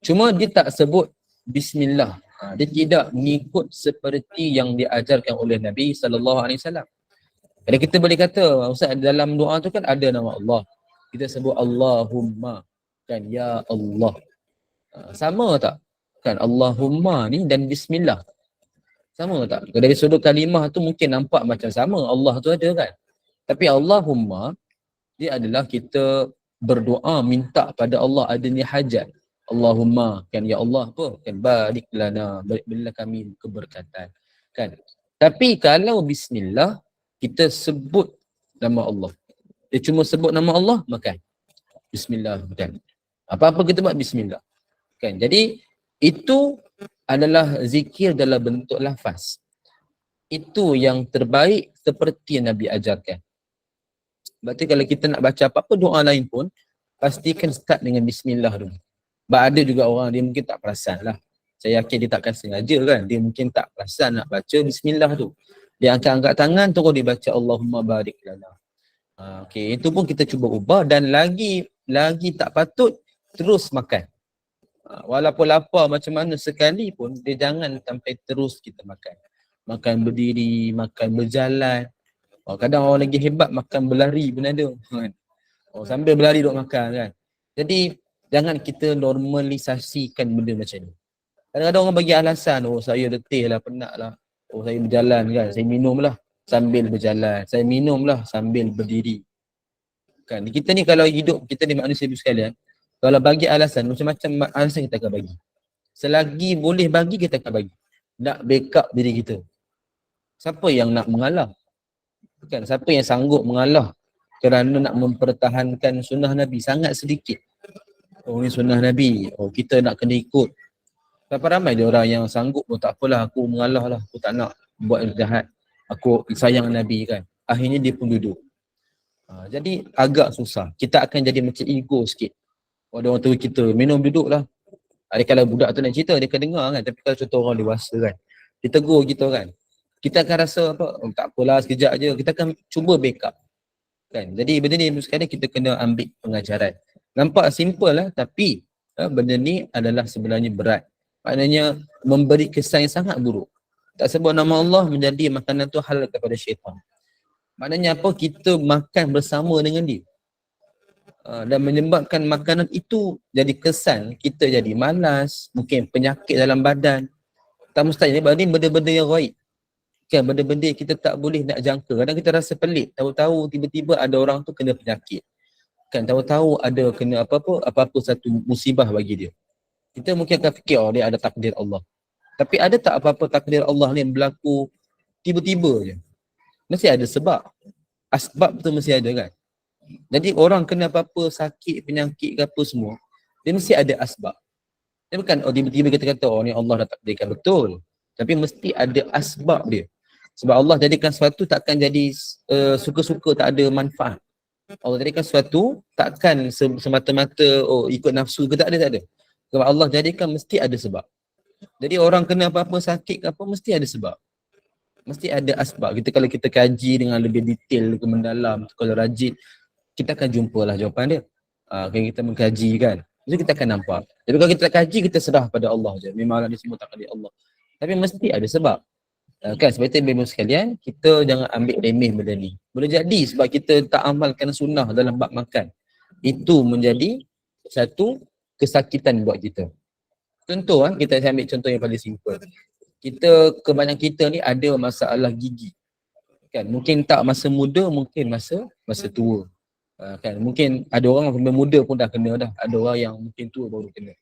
Cuma dia tak sebut bismillah. Dia tidak mengikut seperti yang diajarkan oleh Nabi sallallahu alaihi wasallam. Jadi kita boleh kata Ustaz, dalam doa tu kan ada nama Allah. Kita sebut Allahumma, kan, ya Allah. Sama tak? Kan Allahumma ni dan bismillah. Sama tak? Dari sudut kalimah tu mungkin nampak macam sama. Allah tu ada kan. Tapi Allahumma, dia adalah kita berdoa minta pada Allah adanya hajat. Allahumma, kan, ya Allah apa? Kan, barik lana, berilah kami keberkatan. Kan? Tapi kalau bismillah, kita sebut nama Allah. Dia cuma sebut nama Allah, makan. Bismillah, kan. Apa-apa kita buat bismillah. Kan? Jadi, itu adalah zikir dalam bentuk lafaz. Itu yang terbaik seperti yang Nabi ajarkan. Berarti kalau kita nak baca apa-apa doa lain pun, pastikan start dengan bismillah dulu. Sebab ada juga orang dia mungkin tak perasan lah. Saya yakin dia takkan sengaja kan. Dia mungkin tak perasan nak baca bismillah tu. Dia angkat-angkat tangan terus dia baca Allahumma barik lana. Okey, itu pun kita cuba ubah dan lagi tak patut terus makan. Walaupun lapar macam mana sekali pun, dia jangan sampai terus kita makan. Makan berdiri, makan berjalan. Kadang orang lagi hebat makan berlari pun ada. Kan? Sambil berlari duk makan kan. Jadi jangan kita normalisasikan benda macam ni. Kadang-kadang orang bagi alasan, oh saya letih lah, penat lah. Oh saya berjalan kan, saya minum lah sambil berjalan. Saya minum lah sambil berdiri. Kan, kita ni kalau hidup, kita ni manusia sekalian, kalau bagi alasan, macam-macam alasan kita akan bagi. Selagi boleh bagi, kita akan bagi. Nak backup diri kita. Siapa yang nak mengalah? Kan, siapa yang sanggup mengalah kerana nak mempertahankan sunnah Nabi? Sangat sedikit. Oh ni sunnah Nabi, oh kita nak kena ikut. Berapa ramai dia orang yang sanggup, oh tak apalah aku mengalah lah, aku tak nak buat jahat. Aku sayang Nabi kan. Akhirnya dia pun duduk. Jadi agak susah. Kita akan jadi macam ego sikit. Ada orang tua kita, minum duduk lah. Ada kalau budak tu nak cerita, dia akan dengar kan. Tapi kalau contoh orang dewasa kan, dia tegur kita kan, kita akan rasa apa, oh, tak apalah sekejap je. Kita akan cuba backup kan. Jadi benda ni sekarang kita kena ambil pengajaran. Nampak simple lah, tapi benda ni adalah sebenarnya berat. Maknanya memberi kesan yang sangat buruk. Tak sebut nama Allah, menjadi makanan tu halal kepada syaitan. Maknanya apa? Kita makan bersama dengan dia. Dan menyebabkan makanan itu jadi kesan kita jadi malas, mungkin penyakit dalam badan. Tak mustahil, ni benda-benda yang gaib. Kan, benda-benda kita tak boleh nak jangka. Kadang kita rasa pelik, tahu-tahu tiba-tiba ada orang tu kena penyakit. Kan, tahu-tahu ada kena apa-apa satu musibah bagi dia. Kita mungkin akan fikir, oh dia ada takdir Allah. Tapi ada tak apa-apa takdir Allah ni yang berlaku tiba-tiba je? Mesti ada sebab. Asbab tu mesti ada kan. Jadi orang kena apa-apa sakit, penyakit ke apa semua, dia mesti ada asbab. Dia bukan tiba-tiba kita kata ni Allah dah takdirkan, betul. Tapi mesti ada asbab dia. Sebab Allah jadikan sesuatu takkan jadi suka-suka, tak ada manfaat. Allah jadikan sesuatu takkan semata-mata ikut nafsu ke, tak ada. Sebab Allah jadikan mesti ada sebab. Jadi orang kena apa-apa sakit ke apa, mesti ada sebab. Mesti ada asbab. Kalau kita kaji dengan lebih detail ke mendalam, kalau rajin, kita akan jumpalah jawapan dia. Kalau kita mengkaji kan, jadi kita akan nampak. Tapi kalau kita kaji, kita serah pada Allah je. Memanglah ni semua takdir Allah. Tapi mesti ada sebab. Kan, sebab itu memang sekalian, kita jangan ambil remeh benda ni. Boleh jadi sebab kita tak amalkan sunnah dalam bab makan. Itu menjadi satu kesakitan buat kita. Contoh kita ambil contoh yang paling simple. Kebanyakan kita ni ada masalah gigi. Kan, mungkin tak masa muda, mungkin masa tua. Kan, mungkin ada orang yang muda pun dah kena dah. Ada orang yang mungkin tua baru kena.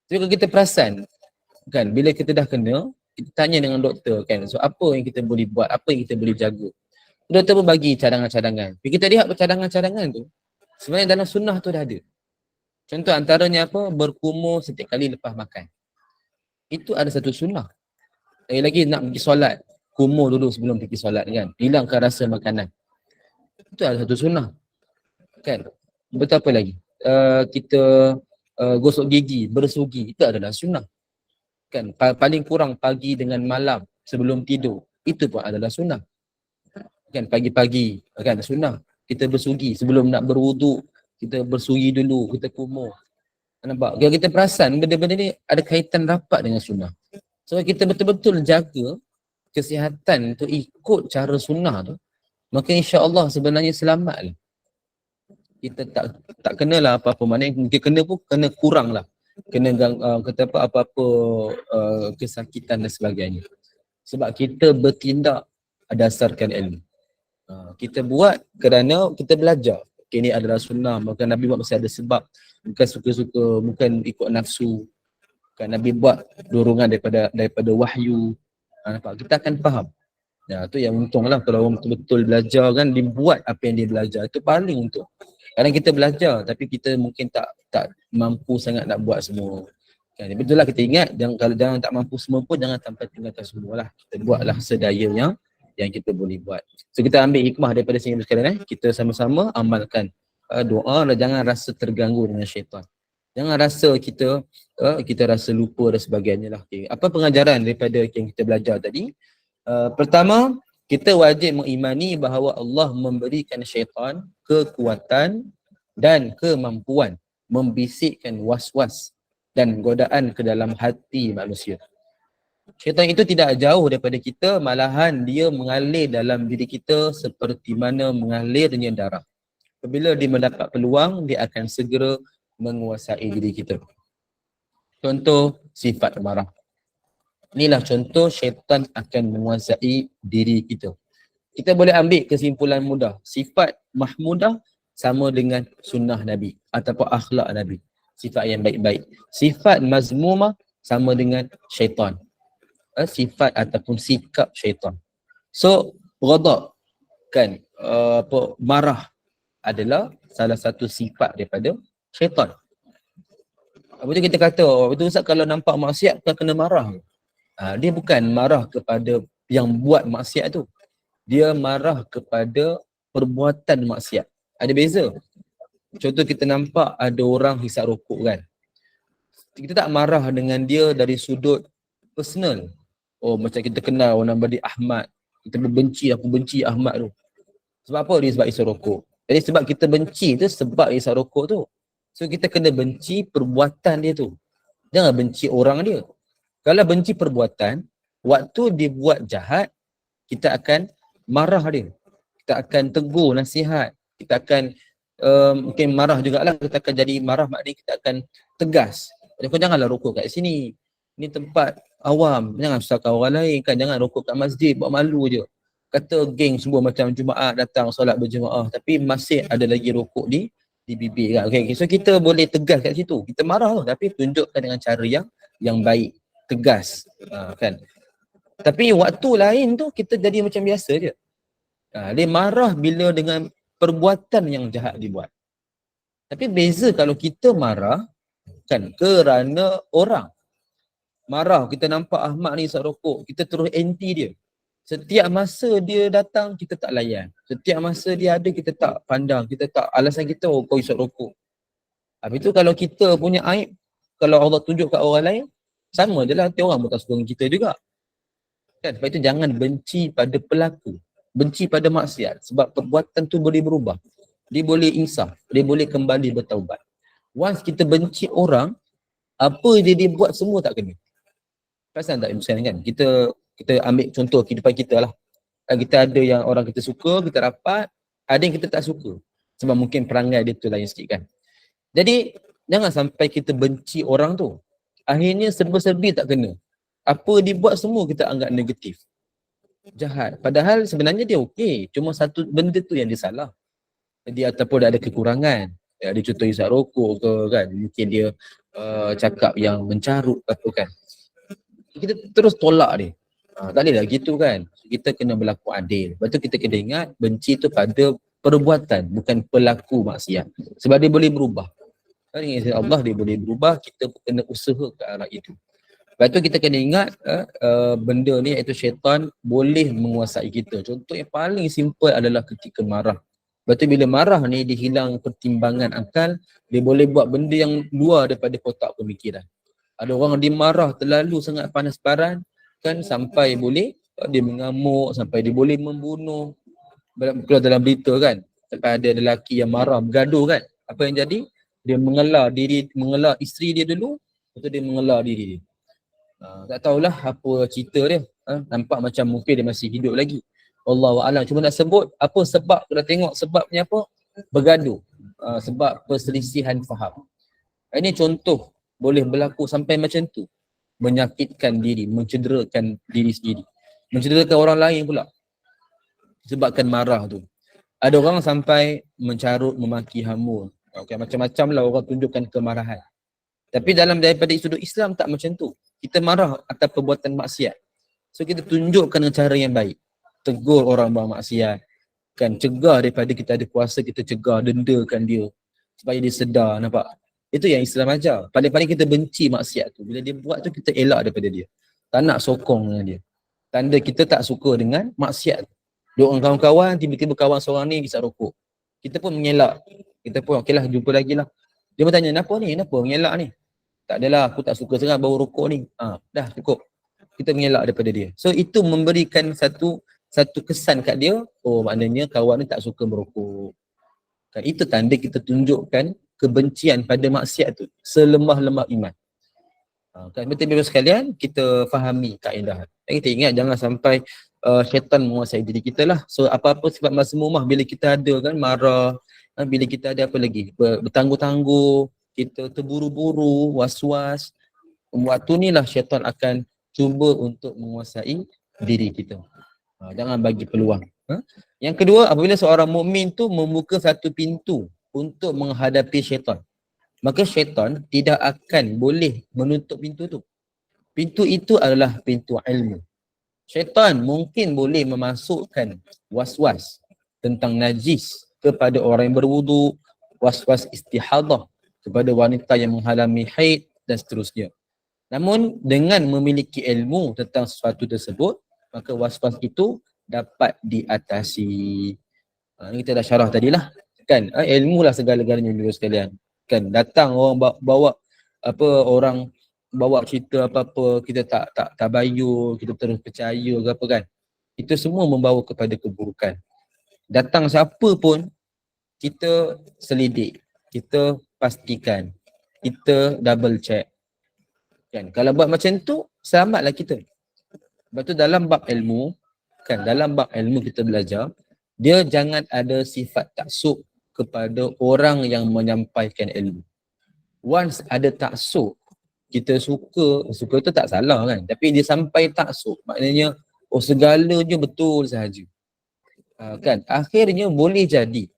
Jadi kalau kita perasan, kan, bila kita dah kena, kita tanya dengan doktor kan, so apa yang kita boleh buat, apa yang kita boleh jaga. Doktor pun bagi cadangan-cadangan. Bila kita lihat cadangan-cadangan tu, sebenarnya dalam sunnah tu dah ada. Contoh antaranya apa? Berkumur setiap kali lepas makan. Itu ada satu sunnah. Lagi nak pergi solat, kumur dulu sebelum pergi solat kan. Hilangkan rasa makanan. Itu ada satu sunnah. Kan? Betul apa lagi? Kita gosok gigi, bersugi, itu adalah sunnah. Kan paling kurang pagi dengan malam sebelum tidur, itu pun adalah sunnah. Kan pagi-pagi kan sunnah. Kita bersugi sebelum nak berwuduk, kita bersugi dulu, kita kumur. Nampak? Kalau kita perasan benda-benda ni ada kaitan rapat dengan sunnah. So kita betul-betul jaga kesihatan tu ikut cara sunnah tu, maka insya-Allah sebenarnya selamat lah. Kita tak kenalah apa-apa, maknanya mungkin kena pun kena kurang lah. Kena kata apa-apa kesakitan dan sebagainya. Sebab kita bertindak berdasarkan ilmu. Kita buat kerana kita belajar. Okay, ini adalah sunnah, maka Nabi buat mesti ada sebab. Bukan suka-suka, bukan ikut nafsu. Kan Nabi buat dorongan daripada wahyu. Nampak? Kita akan faham. Ya, tu yang untung lah kalau orang betul-betul belajar kan, dia buat apa yang dia belajar. Itu paling untung. Kadang kita belajar tapi kita mungkin tak mampu sangat nak buat semua. Kan, betul lah kita ingat, kalau jangan tak mampu semua pun jangan sampai tinggalkan semua lah. Kita buatlah sedaya yang kita boleh buat. So kita ambil hikmah daripada sini sekalian, kita sama-sama amalkan doa dan jangan rasa terganggu dengan syaitan. Jangan rasa kita rasa lupa dan sebagainya lah. Okay. Apa pengajaran daripada yang kita belajar tadi? Pertama, kita wajib mengimani bahawa Allah memberikan syaitan kekuatan dan kemampuan membisikkan was-was dan godaan ke dalam hati manusia. Syaitan itu tidak jauh daripada kita, malahan dia mengalir dalam diri kita seperti mana mengalirnya darah. Apabila dia mendapat peluang, dia akan segera menguasai diri kita. Contoh, sifat marah. Inilah contoh syaitan akan menguasai diri kita. Kita boleh ambil kesimpulan mudah. Sifat mahmudah sama dengan sunnah Nabi ataupun akhlak Nabi. Sifat yang baik-baik. Sifat mazmumah sama dengan syaitan. Sifat ataupun sikap syaitan. So, ghadab kan, marah adalah salah satu sifat daripada syaitan. Apa tu kita kata, betul Ustaz kalau nampak maksiat kan kena marah. Dia bukan marah kepada yang buat maksiat tu. Dia marah kepada perbuatan maksiat. Ada beza. Contoh kita nampak ada orang hisap rokok kan. Kita tak marah dengan dia dari sudut personal. Oh macam kita kenal orang nama dia Ahmad. Kita benci, aku benci Ahmad tu. Sebab apa dia sebab hisap rokok? Jadi sebab kita benci tu sebab hisap rokok tu. So kita kena benci perbuatan dia tu. Jangan benci orang dia. Kalau benci perbuatan, waktu dia buat jahat, kita akan marah dia. Kita akan tegur, nasihat. Kita akan mungkin marah jugalah. Kita akan jadi marah, maknanya kita akan tegas. Kau janganlah rokok kat sini. Ini tempat awam. Jangan susahkan orang lain kan. Jangan rokok kat masjid, buat malu je. Kata geng semua macam Jumaat datang solat berjemaah. Tapi masih ada lagi rokok di bibir kan. Okay. So kita boleh tegas kat situ. Kita marah tu. Tapi tunjukkan dengan cara yang baik. Tegas kan. Tapi waktu lain tu kita jadi macam biasa je. Dia marah bila dengan perbuatan yang jahat dibuat. Tapi beza kalau kita marah kan kerana orang. Marah kita nampak Ahmad ni isap rokok, kita terus anti dia. Setiap masa dia datang kita tak layan. Setiap masa dia ada kita tak pandang, kita tak, alasan kita kau isap rokok. Habis tu kalau kita punya aib, kalau Allah tunjuk kat orang lain, sama je lah, orang pun tak suka dengan kita juga. Kan? Sebab itu jangan benci pada pelaku. Benci pada maksiat. Sebab perbuatan tu boleh berubah. Dia boleh insaf. Dia boleh kembali bertaubat. Once kita benci orang, apa dia buat semua tak kena. Perasan tak Ibu kan? Kita ambil contoh kehidupan kita lah. Kita ada yang orang kita suka, kita rapat. Ada yang kita tak suka. Sebab mungkin perangai dia tu lain sikit kan. Jadi, jangan sampai kita benci orang tu. Akhirnya serba-serbi tak kena. Apa dia buat semua kita anggap negatif. Jahat. Padahal sebenarnya dia okey. Cuma satu benda tu yang dia salah. Dia ataupun ada kekurangan. Dia contoh isap rokok ke kan. Mungkin dia cakap yang mencarut atau kan. Kita terus tolak dia. Tak boleh lah gitu kan. Kita kena berlaku adil. Lepas tu kita kena ingat benci tu pada perbuatan. Bukan pelaku maksiat. Sebab dia boleh berubah. Allah dia boleh berubah, kita kena usaha ke arah itu. Lepas tu kita kena ingat benda ni iaitu syaitan boleh menguasai kita. Contoh yang paling simple adalah ketika marah. Lepas tu bila marah ni dia hilang pertimbangan akal, dia boleh buat benda yang luar daripada kotak pemikiran. Ada orang dia marah terlalu sangat panas baran kan, sampai boleh dia mengamuk, sampai dia boleh membunuh. Keluar dalam berita kan, sampai ada lelaki yang marah bergaduh kan, apa yang jadi? Dia mengelar isteri dia dulu, lepas tu dia mengelar diri dia. Tak tahulah apa cerita dia. Nampak macam mungkin dia masih hidup lagi. Wallahualam. Cuma nak sebut apa sebab, kita tengok sebabnya apa? Bergaduh. Sebab perselisihan faham. Ini contoh boleh berlaku sampai macam tu. Menyakitkan diri, mencederakan diri sendiri. Mencederakan orang lain pula. Sebabkan marah tu. Ada orang sampai mencarut, memaki, hamun. Okay, macam-macam lah orang tunjukkan kemarahan. Tapi daripada sudut Islam tak macam tu. Kita marah atas perbuatan maksiat. So kita tunjukkan dengan cara yang baik. Tegur orang buat maksiat. Kan, cegah daripada kita ada kuasa, kita cegah, dendakan dia. Supaya dia sedar, nampak? Itu yang Islam ajar. Paling-paling kita benci maksiat tu. Bila dia buat tu, kita elak daripada dia. Tak nak sokong dengan dia. Tanda kita tak suka dengan maksiat. Dua orang kawan-kawan, tiba-tiba kawan seorang ni kisah rokok. Kita pun mengelak. Kita pun, okey lah, jumpa lagi lah. Dia pun tanya, kenapa ni? Kenapa mengelak ni? Tak adalah, aku tak suka sangat bau rokok ni. Dah cukup. Kita mengelak daripada dia. So itu memberikan satu kesan kat dia, oh maknanya kawan ni tak suka merokok. Kan itu tanda kita tunjukkan kebencian pada maksiat tu selemah-lemah iman. Kan betul-betul sekalian kita fahami kaedah. Dan kita ingat jangan sampai syaitan menguasai diri kita lah. So apa-apa sifat mazmumah bila kita ada kan, marah, bila kita ada apa lagi, bertangguh-tangguh, kita terburu-buru, was-was, waktu ni lah syaitan akan cuba untuk menguasai diri kita. Jangan bagi peluang. Yang kedua, apabila seorang mukmin tu membuka satu pintu untuk menghadapi syaitan, maka syaitan tidak akan boleh menutup pintu tu. Pintu itu adalah pintu ilmu. Syaitan mungkin boleh memasukkan was-was tentang najis kepada orang yang berwudu, was-was istihadah kepada wanita yang mengalami haid dan seterusnya. Namun dengan memiliki ilmu tentang sesuatu tersebut, maka was-was itu dapat diatasi. Ini kita dah syarah tadilah. Kan, ilmu lah segala-galanya dulu sekalian. Kan, datang orang orang bawa cerita apa-apa, kita tak tabayun, kita terus percaya ke apa kan. Itu semua membawa kepada keburukan. Datang siapa pun, kita selidik, kita pastikan, kita double check. Kan, kalau buat macam tu, selamatlah kita. Sebab tu dalam bab ilmu, kan, dalam bab ilmu kita belajar, dia jangan ada sifat taksub kepada orang yang menyampaikan ilmu. Once ada taksub, kita suka tu tak salah kan, tapi dia sampai taksub, maknanya segalanya betul sahaja. Kan, akhirnya boleh jadi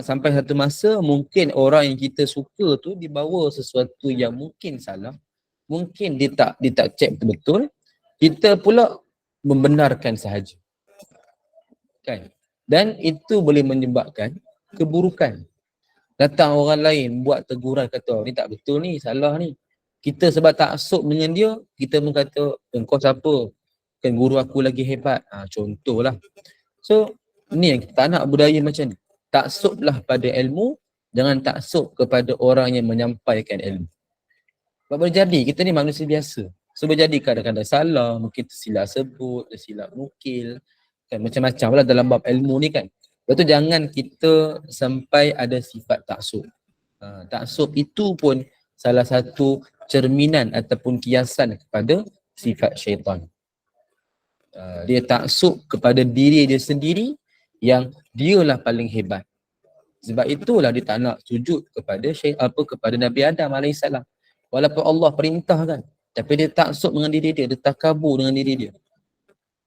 sampai satu masa mungkin orang yang kita suka tu dibawa sesuatu yang mungkin salah, mungkin dia tak check betul-betul, kita pula membenarkan sahaja. Kan? Dan itu boleh menyebabkan keburukan. Datang orang lain buat teguran, kata ni tak betul ni, salah ni. Kita sebab taksub dengan dia, kita pun kata engkau siapa? Kan guru aku lagi hebat. Contohlah. So ni yang kita tak nak budaya macam ni. Taksublah pada ilmu, jangan taksub kepada orang yang menyampaikan ilmu. Sebab boleh jadi kita ni manusia biasa. So boleh jadi kadang-kadang salah, mungkin tersilap sebut, tersilap nukil, kan macam-macam lah dalam bab ilmu ni kan. Lepas tu jangan kita sampai ada sifat taksub. Taksub itu pun salah satu cerminan ataupun kiasan kepada sifat syaitan. Dia taksub kepada diri dia sendiri yang dialah paling hebat. Sebab itulah dia tak nak sujud kepada Nabi Adam AS. Walaupun Allah perintahkan, tapi dia taksub dengan diri dia, dia takabur dengan diri dia.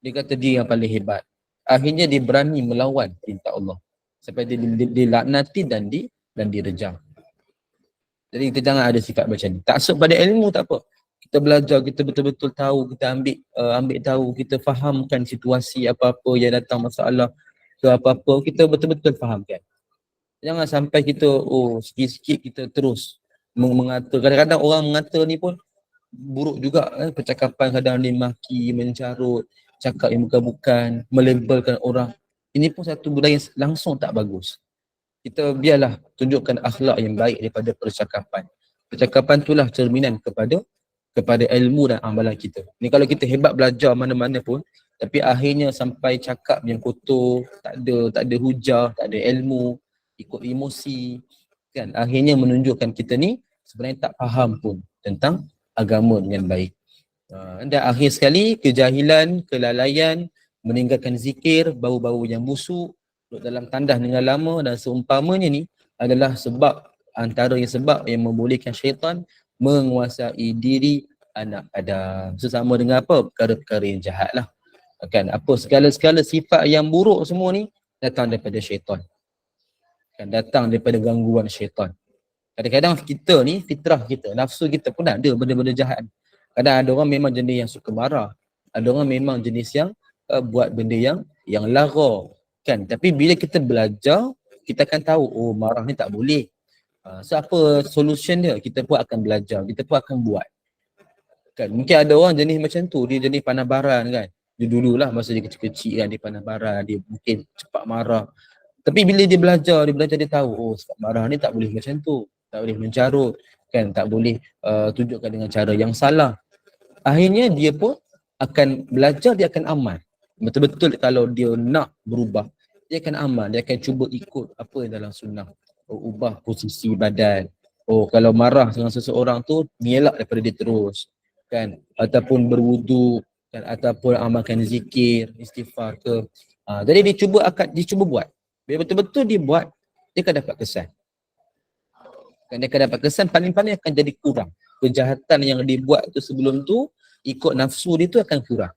Dia kata dia yang paling hebat. Akhirnya dia berani melawan perintah Allah. Sampai dia dilaknati dan direjam. Jadi kita jangan ada sifat macam ni. Taksub pada ilmu tak apa. Kita belajar, kita betul-betul tahu, kita ambil tahu, kita fahamkan situasi apa-apa yang datang masalah ke apa-apa, kita betul-betul fahamkan. Jangan sampai kita, sikit-sikit kita terus mengata. Kadang-kadang orang mengata ni pun buruk juga. Percakapan kadang dia maki, mencarut, cakap yang bukan-bukan, melabelkan orang. Ini pun satu budaya yang langsung tak bagus. Kita biarlah tunjukkan akhlak yang baik daripada percakapan. Percakapan itulah cerminan kepada ilmu dan amalan kita. Ni kalau kita hebat belajar mana-mana pun, tapi akhirnya sampai cakap yang kotor, tak ada hujah, tak ada ilmu, ikut emosi, kan? Akhirnya menunjukkan kita ni sebenarnya tak faham pun tentang agama dengan baik. Dan akhir sekali, kejahilan, kelalaian, meninggalkan zikir, bau-bau yang busuk, duduk dalam tandas dengan lama dan seumpamanya ni adalah antara sebab yang membolehkan syaitan menguasai diri anak Adam. Sesama dengan apa? Perkara-perkara yang jahat lah. Kan? Apa segala-segala sifat yang buruk semua ni datang daripada syaitan. Kan? Datang daripada gangguan syaitan. Kadang-kadang kita ni, fitrah kita, nafsu kita pun ada benda-benda jahat. Kadang ada orang memang jenis yang suka marah. Ada orang memang jenis yang buat benda yang lara. Kan? Tapi bila kita belajar, kita akan tahu, oh marah ni tak boleh. So apa solution dia? Kita pun akan belajar, kita pun akan buat. Kan? Mungkin ada orang jenis macam tu, dia jenis panas baran kan. Dia dululah masa dia kecil-kecil kan, dia panas baran, dia mungkin cepat marah. Tapi bila dia belajar, dia tahu, oh sebab marah ni tak boleh macam tu. Tak boleh mencarut, kan? Tak boleh tunjukkan dengan cara yang salah. Akhirnya dia pun akan belajar, dia akan amal. Betul-betul kalau dia nak berubah, dia akan amal, dia akan cuba ikut apa yang dalam sunnah. Ubah posisi badan. Oh kalau marah dengan seseorang tu, ngelak daripada dia terus. Kan? Ataupun berwudu, kan? Ataupun amalkan zikir, istighfar ke. Jadi dia cuba buat. Bila betul-betul dia buat, dia akan dapat kesan. Kan dia akan dapat kesan, paling-paling akan jadi kurang. Kejahatan yang dia buat tu sebelum tu, ikut nafsu dia tu akan kurang.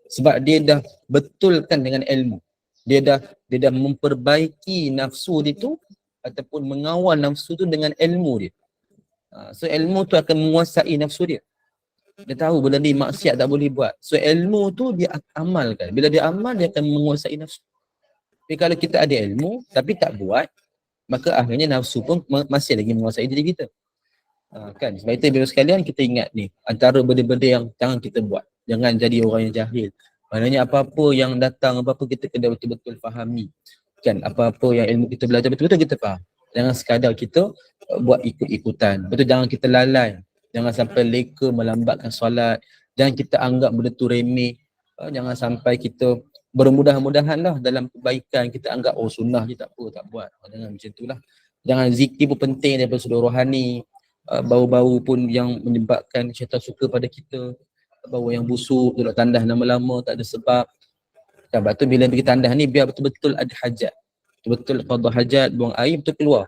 Sebab dia dah betulkan dengan ilmu. Dia dah memperbaiki nafsu dia tu ataupun mengawal nafsu tu dengan ilmu dia. So ilmu tu akan menguasai nafsu dia. Dia tahu benda ni maksiat tak boleh buat. So ilmu tu dia amalkan. Bila dia amal, dia akan menguasai nafsu. Tapi kalau kita ada ilmu tapi tak buat, maka akhirnya nafsu pun masih lagi menguasai diri kita. Kan? Sebab itu bila sekalian kita ingat ni, antara benda-benda yang jangan kita buat. Jangan jadi orang yang jahil. Maknanya apa-apa yang datang, apa-apa kita kena betul-betul fahami. Kan? Apa-apa yang ilmu kita belajar betul-betul kita faham. Jangan sekadar kita buat ikut-ikutan. Betul, jangan kita lalai. Jangan sampai leka melambatkan solat. Jangan kita anggap benda tu remeh. Jangan sampai kita bermudah-mudahan lah dalam kebaikan kita anggap oh sunnah je tak apa, tak buat. Jangan macam tu lah. Jangan zikir pun penting daripada sudut rohani. Bau-bau pun yang menyebabkan syaitan suka pada kita. Bau yang busuk, duduk tandas lama-lama tak ada sebab. Sebab tu bila pergi tandas ni biar betul-betul ada hajat. Betul-betul qada hajat, buang air betul keluar.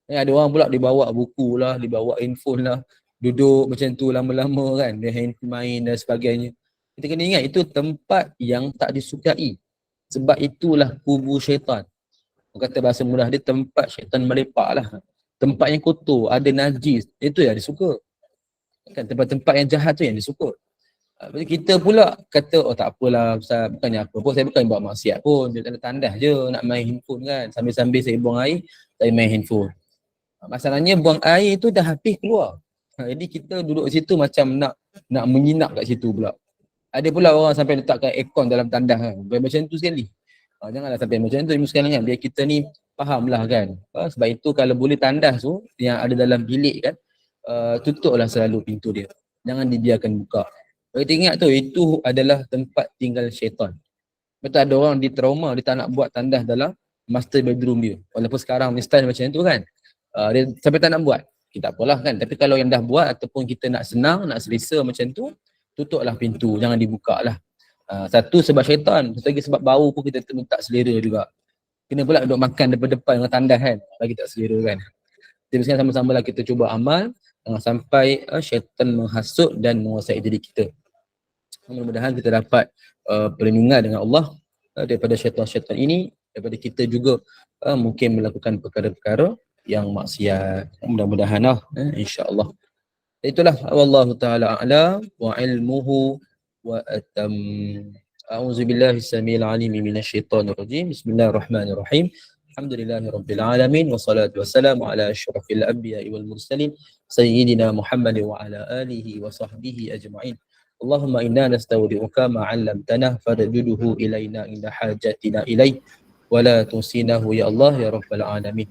Ada orang pula dibawa buku lah, dibawa handphone lah. Duduk macam tu lama-lama kan. Dia handphone main dan sebagainya. Kita kena ingat itu tempat yang tak disukai. Sebab itulah kubu syaitan. Kata bahasa mudah dia tempat syaitan melepak lah. Tempat yang kotor, ada najis, itu yang disuka. Kan tempat-tempat yang jahat tu yang disuka. Kita pula kata, oh tak apalah Ustaz, bukannya apa pun, saya bukan buat maksiat pun, dia tandas je nak main handphone kan. Sambil-sambil saya buang air, saya main handphone. Masalahnya buang air tu dah habis keluar. Jadi kita duduk situ macam nak menginap kat situ pula. Ada pula orang sampai letakkan aircon dalam tandas kan. Macam tu sekali. Janganlah sampai macam tu sekali kan. Biar kita ni fahamlah kan. Sebab itu kalau boleh tandas tu yang ada dalam bilik kan, tutuplah selalu pintu dia. Jangan dibiarkan buka. Kita ingat tu, itu adalah tempat tinggal syaitan. Betul ada orang di trauma, dia tak nak buat tandas dalam master bedroom dia. Walaupun sekarang ni style macam tu kan. Dia sampai tak nak buat. Kita apalah kan. Tapi kalau yang dah buat ataupun kita nak senang, nak selesa macam tu, tutuplah pintu, jangan dibuka lah. Satu sebab syaitan, satu lagi sebab bau pun kita tak selera juga. Kena pula duduk makan depan-depan dengan tandas kan, lagi tak selera kan. Jadi sekarang sama-sama lah kita cuba amal, jangan sampai syaitan menghasut dan menguasai diri kita. Mudah-mudahan kita dapat perlindungan dengan Allah daripada syaitan-syaitan ini, daripada kita juga mungkin melakukan perkara-perkara yang maksiat. Mudah-mudahan lah, insya-Allah. Itulah wallahu taala a'lam wa ilmuhu wa atam. A'udzu billahi samil alim minasyaitonir rajim. Bismillahirrahmanirrahim. Alhamdulillahirabbil alamin wassalatu wassalamu ala asyrafil anbiya'i wal mursalin sayyidina Muhammad wa ala alihi wa sahbihi ajma'in. Allahumma inna nastaudi'uka ma 'allamtana farjuduhu ilaina inda hajatina ilaih. ولا تنسينه يا الله يا رب العالمين.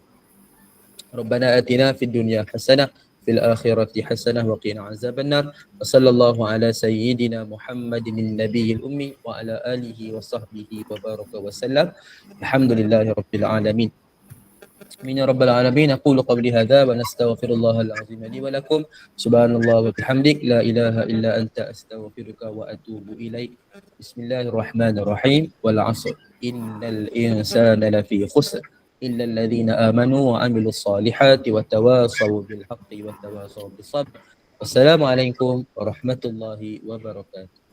ربنا آتنا في الدنيا حسنة في الآخرة حسنة وقنا عذاب النار. وصلى الله على سيدنا محمد النبي الأمي وعلى آله وصحبه وبارك وسلم. الحمد لله رب العالمين. آمين يا رب العالمين. أقول قولي هذا ونستغفر الله العظيم لي ولكم. سبحان الله وبحمدك لا إله إلا أنت أستغفرك وأتوب إليك. بسم الله الرحمن الرحيم. والعصر إن الإنسان لفي خسر إلا الذين آمنوا وعملوا الصالحات وتواصوا بالحق وتواصوا بالصبر. والسلام عليكم ورحمة الله وبركاته.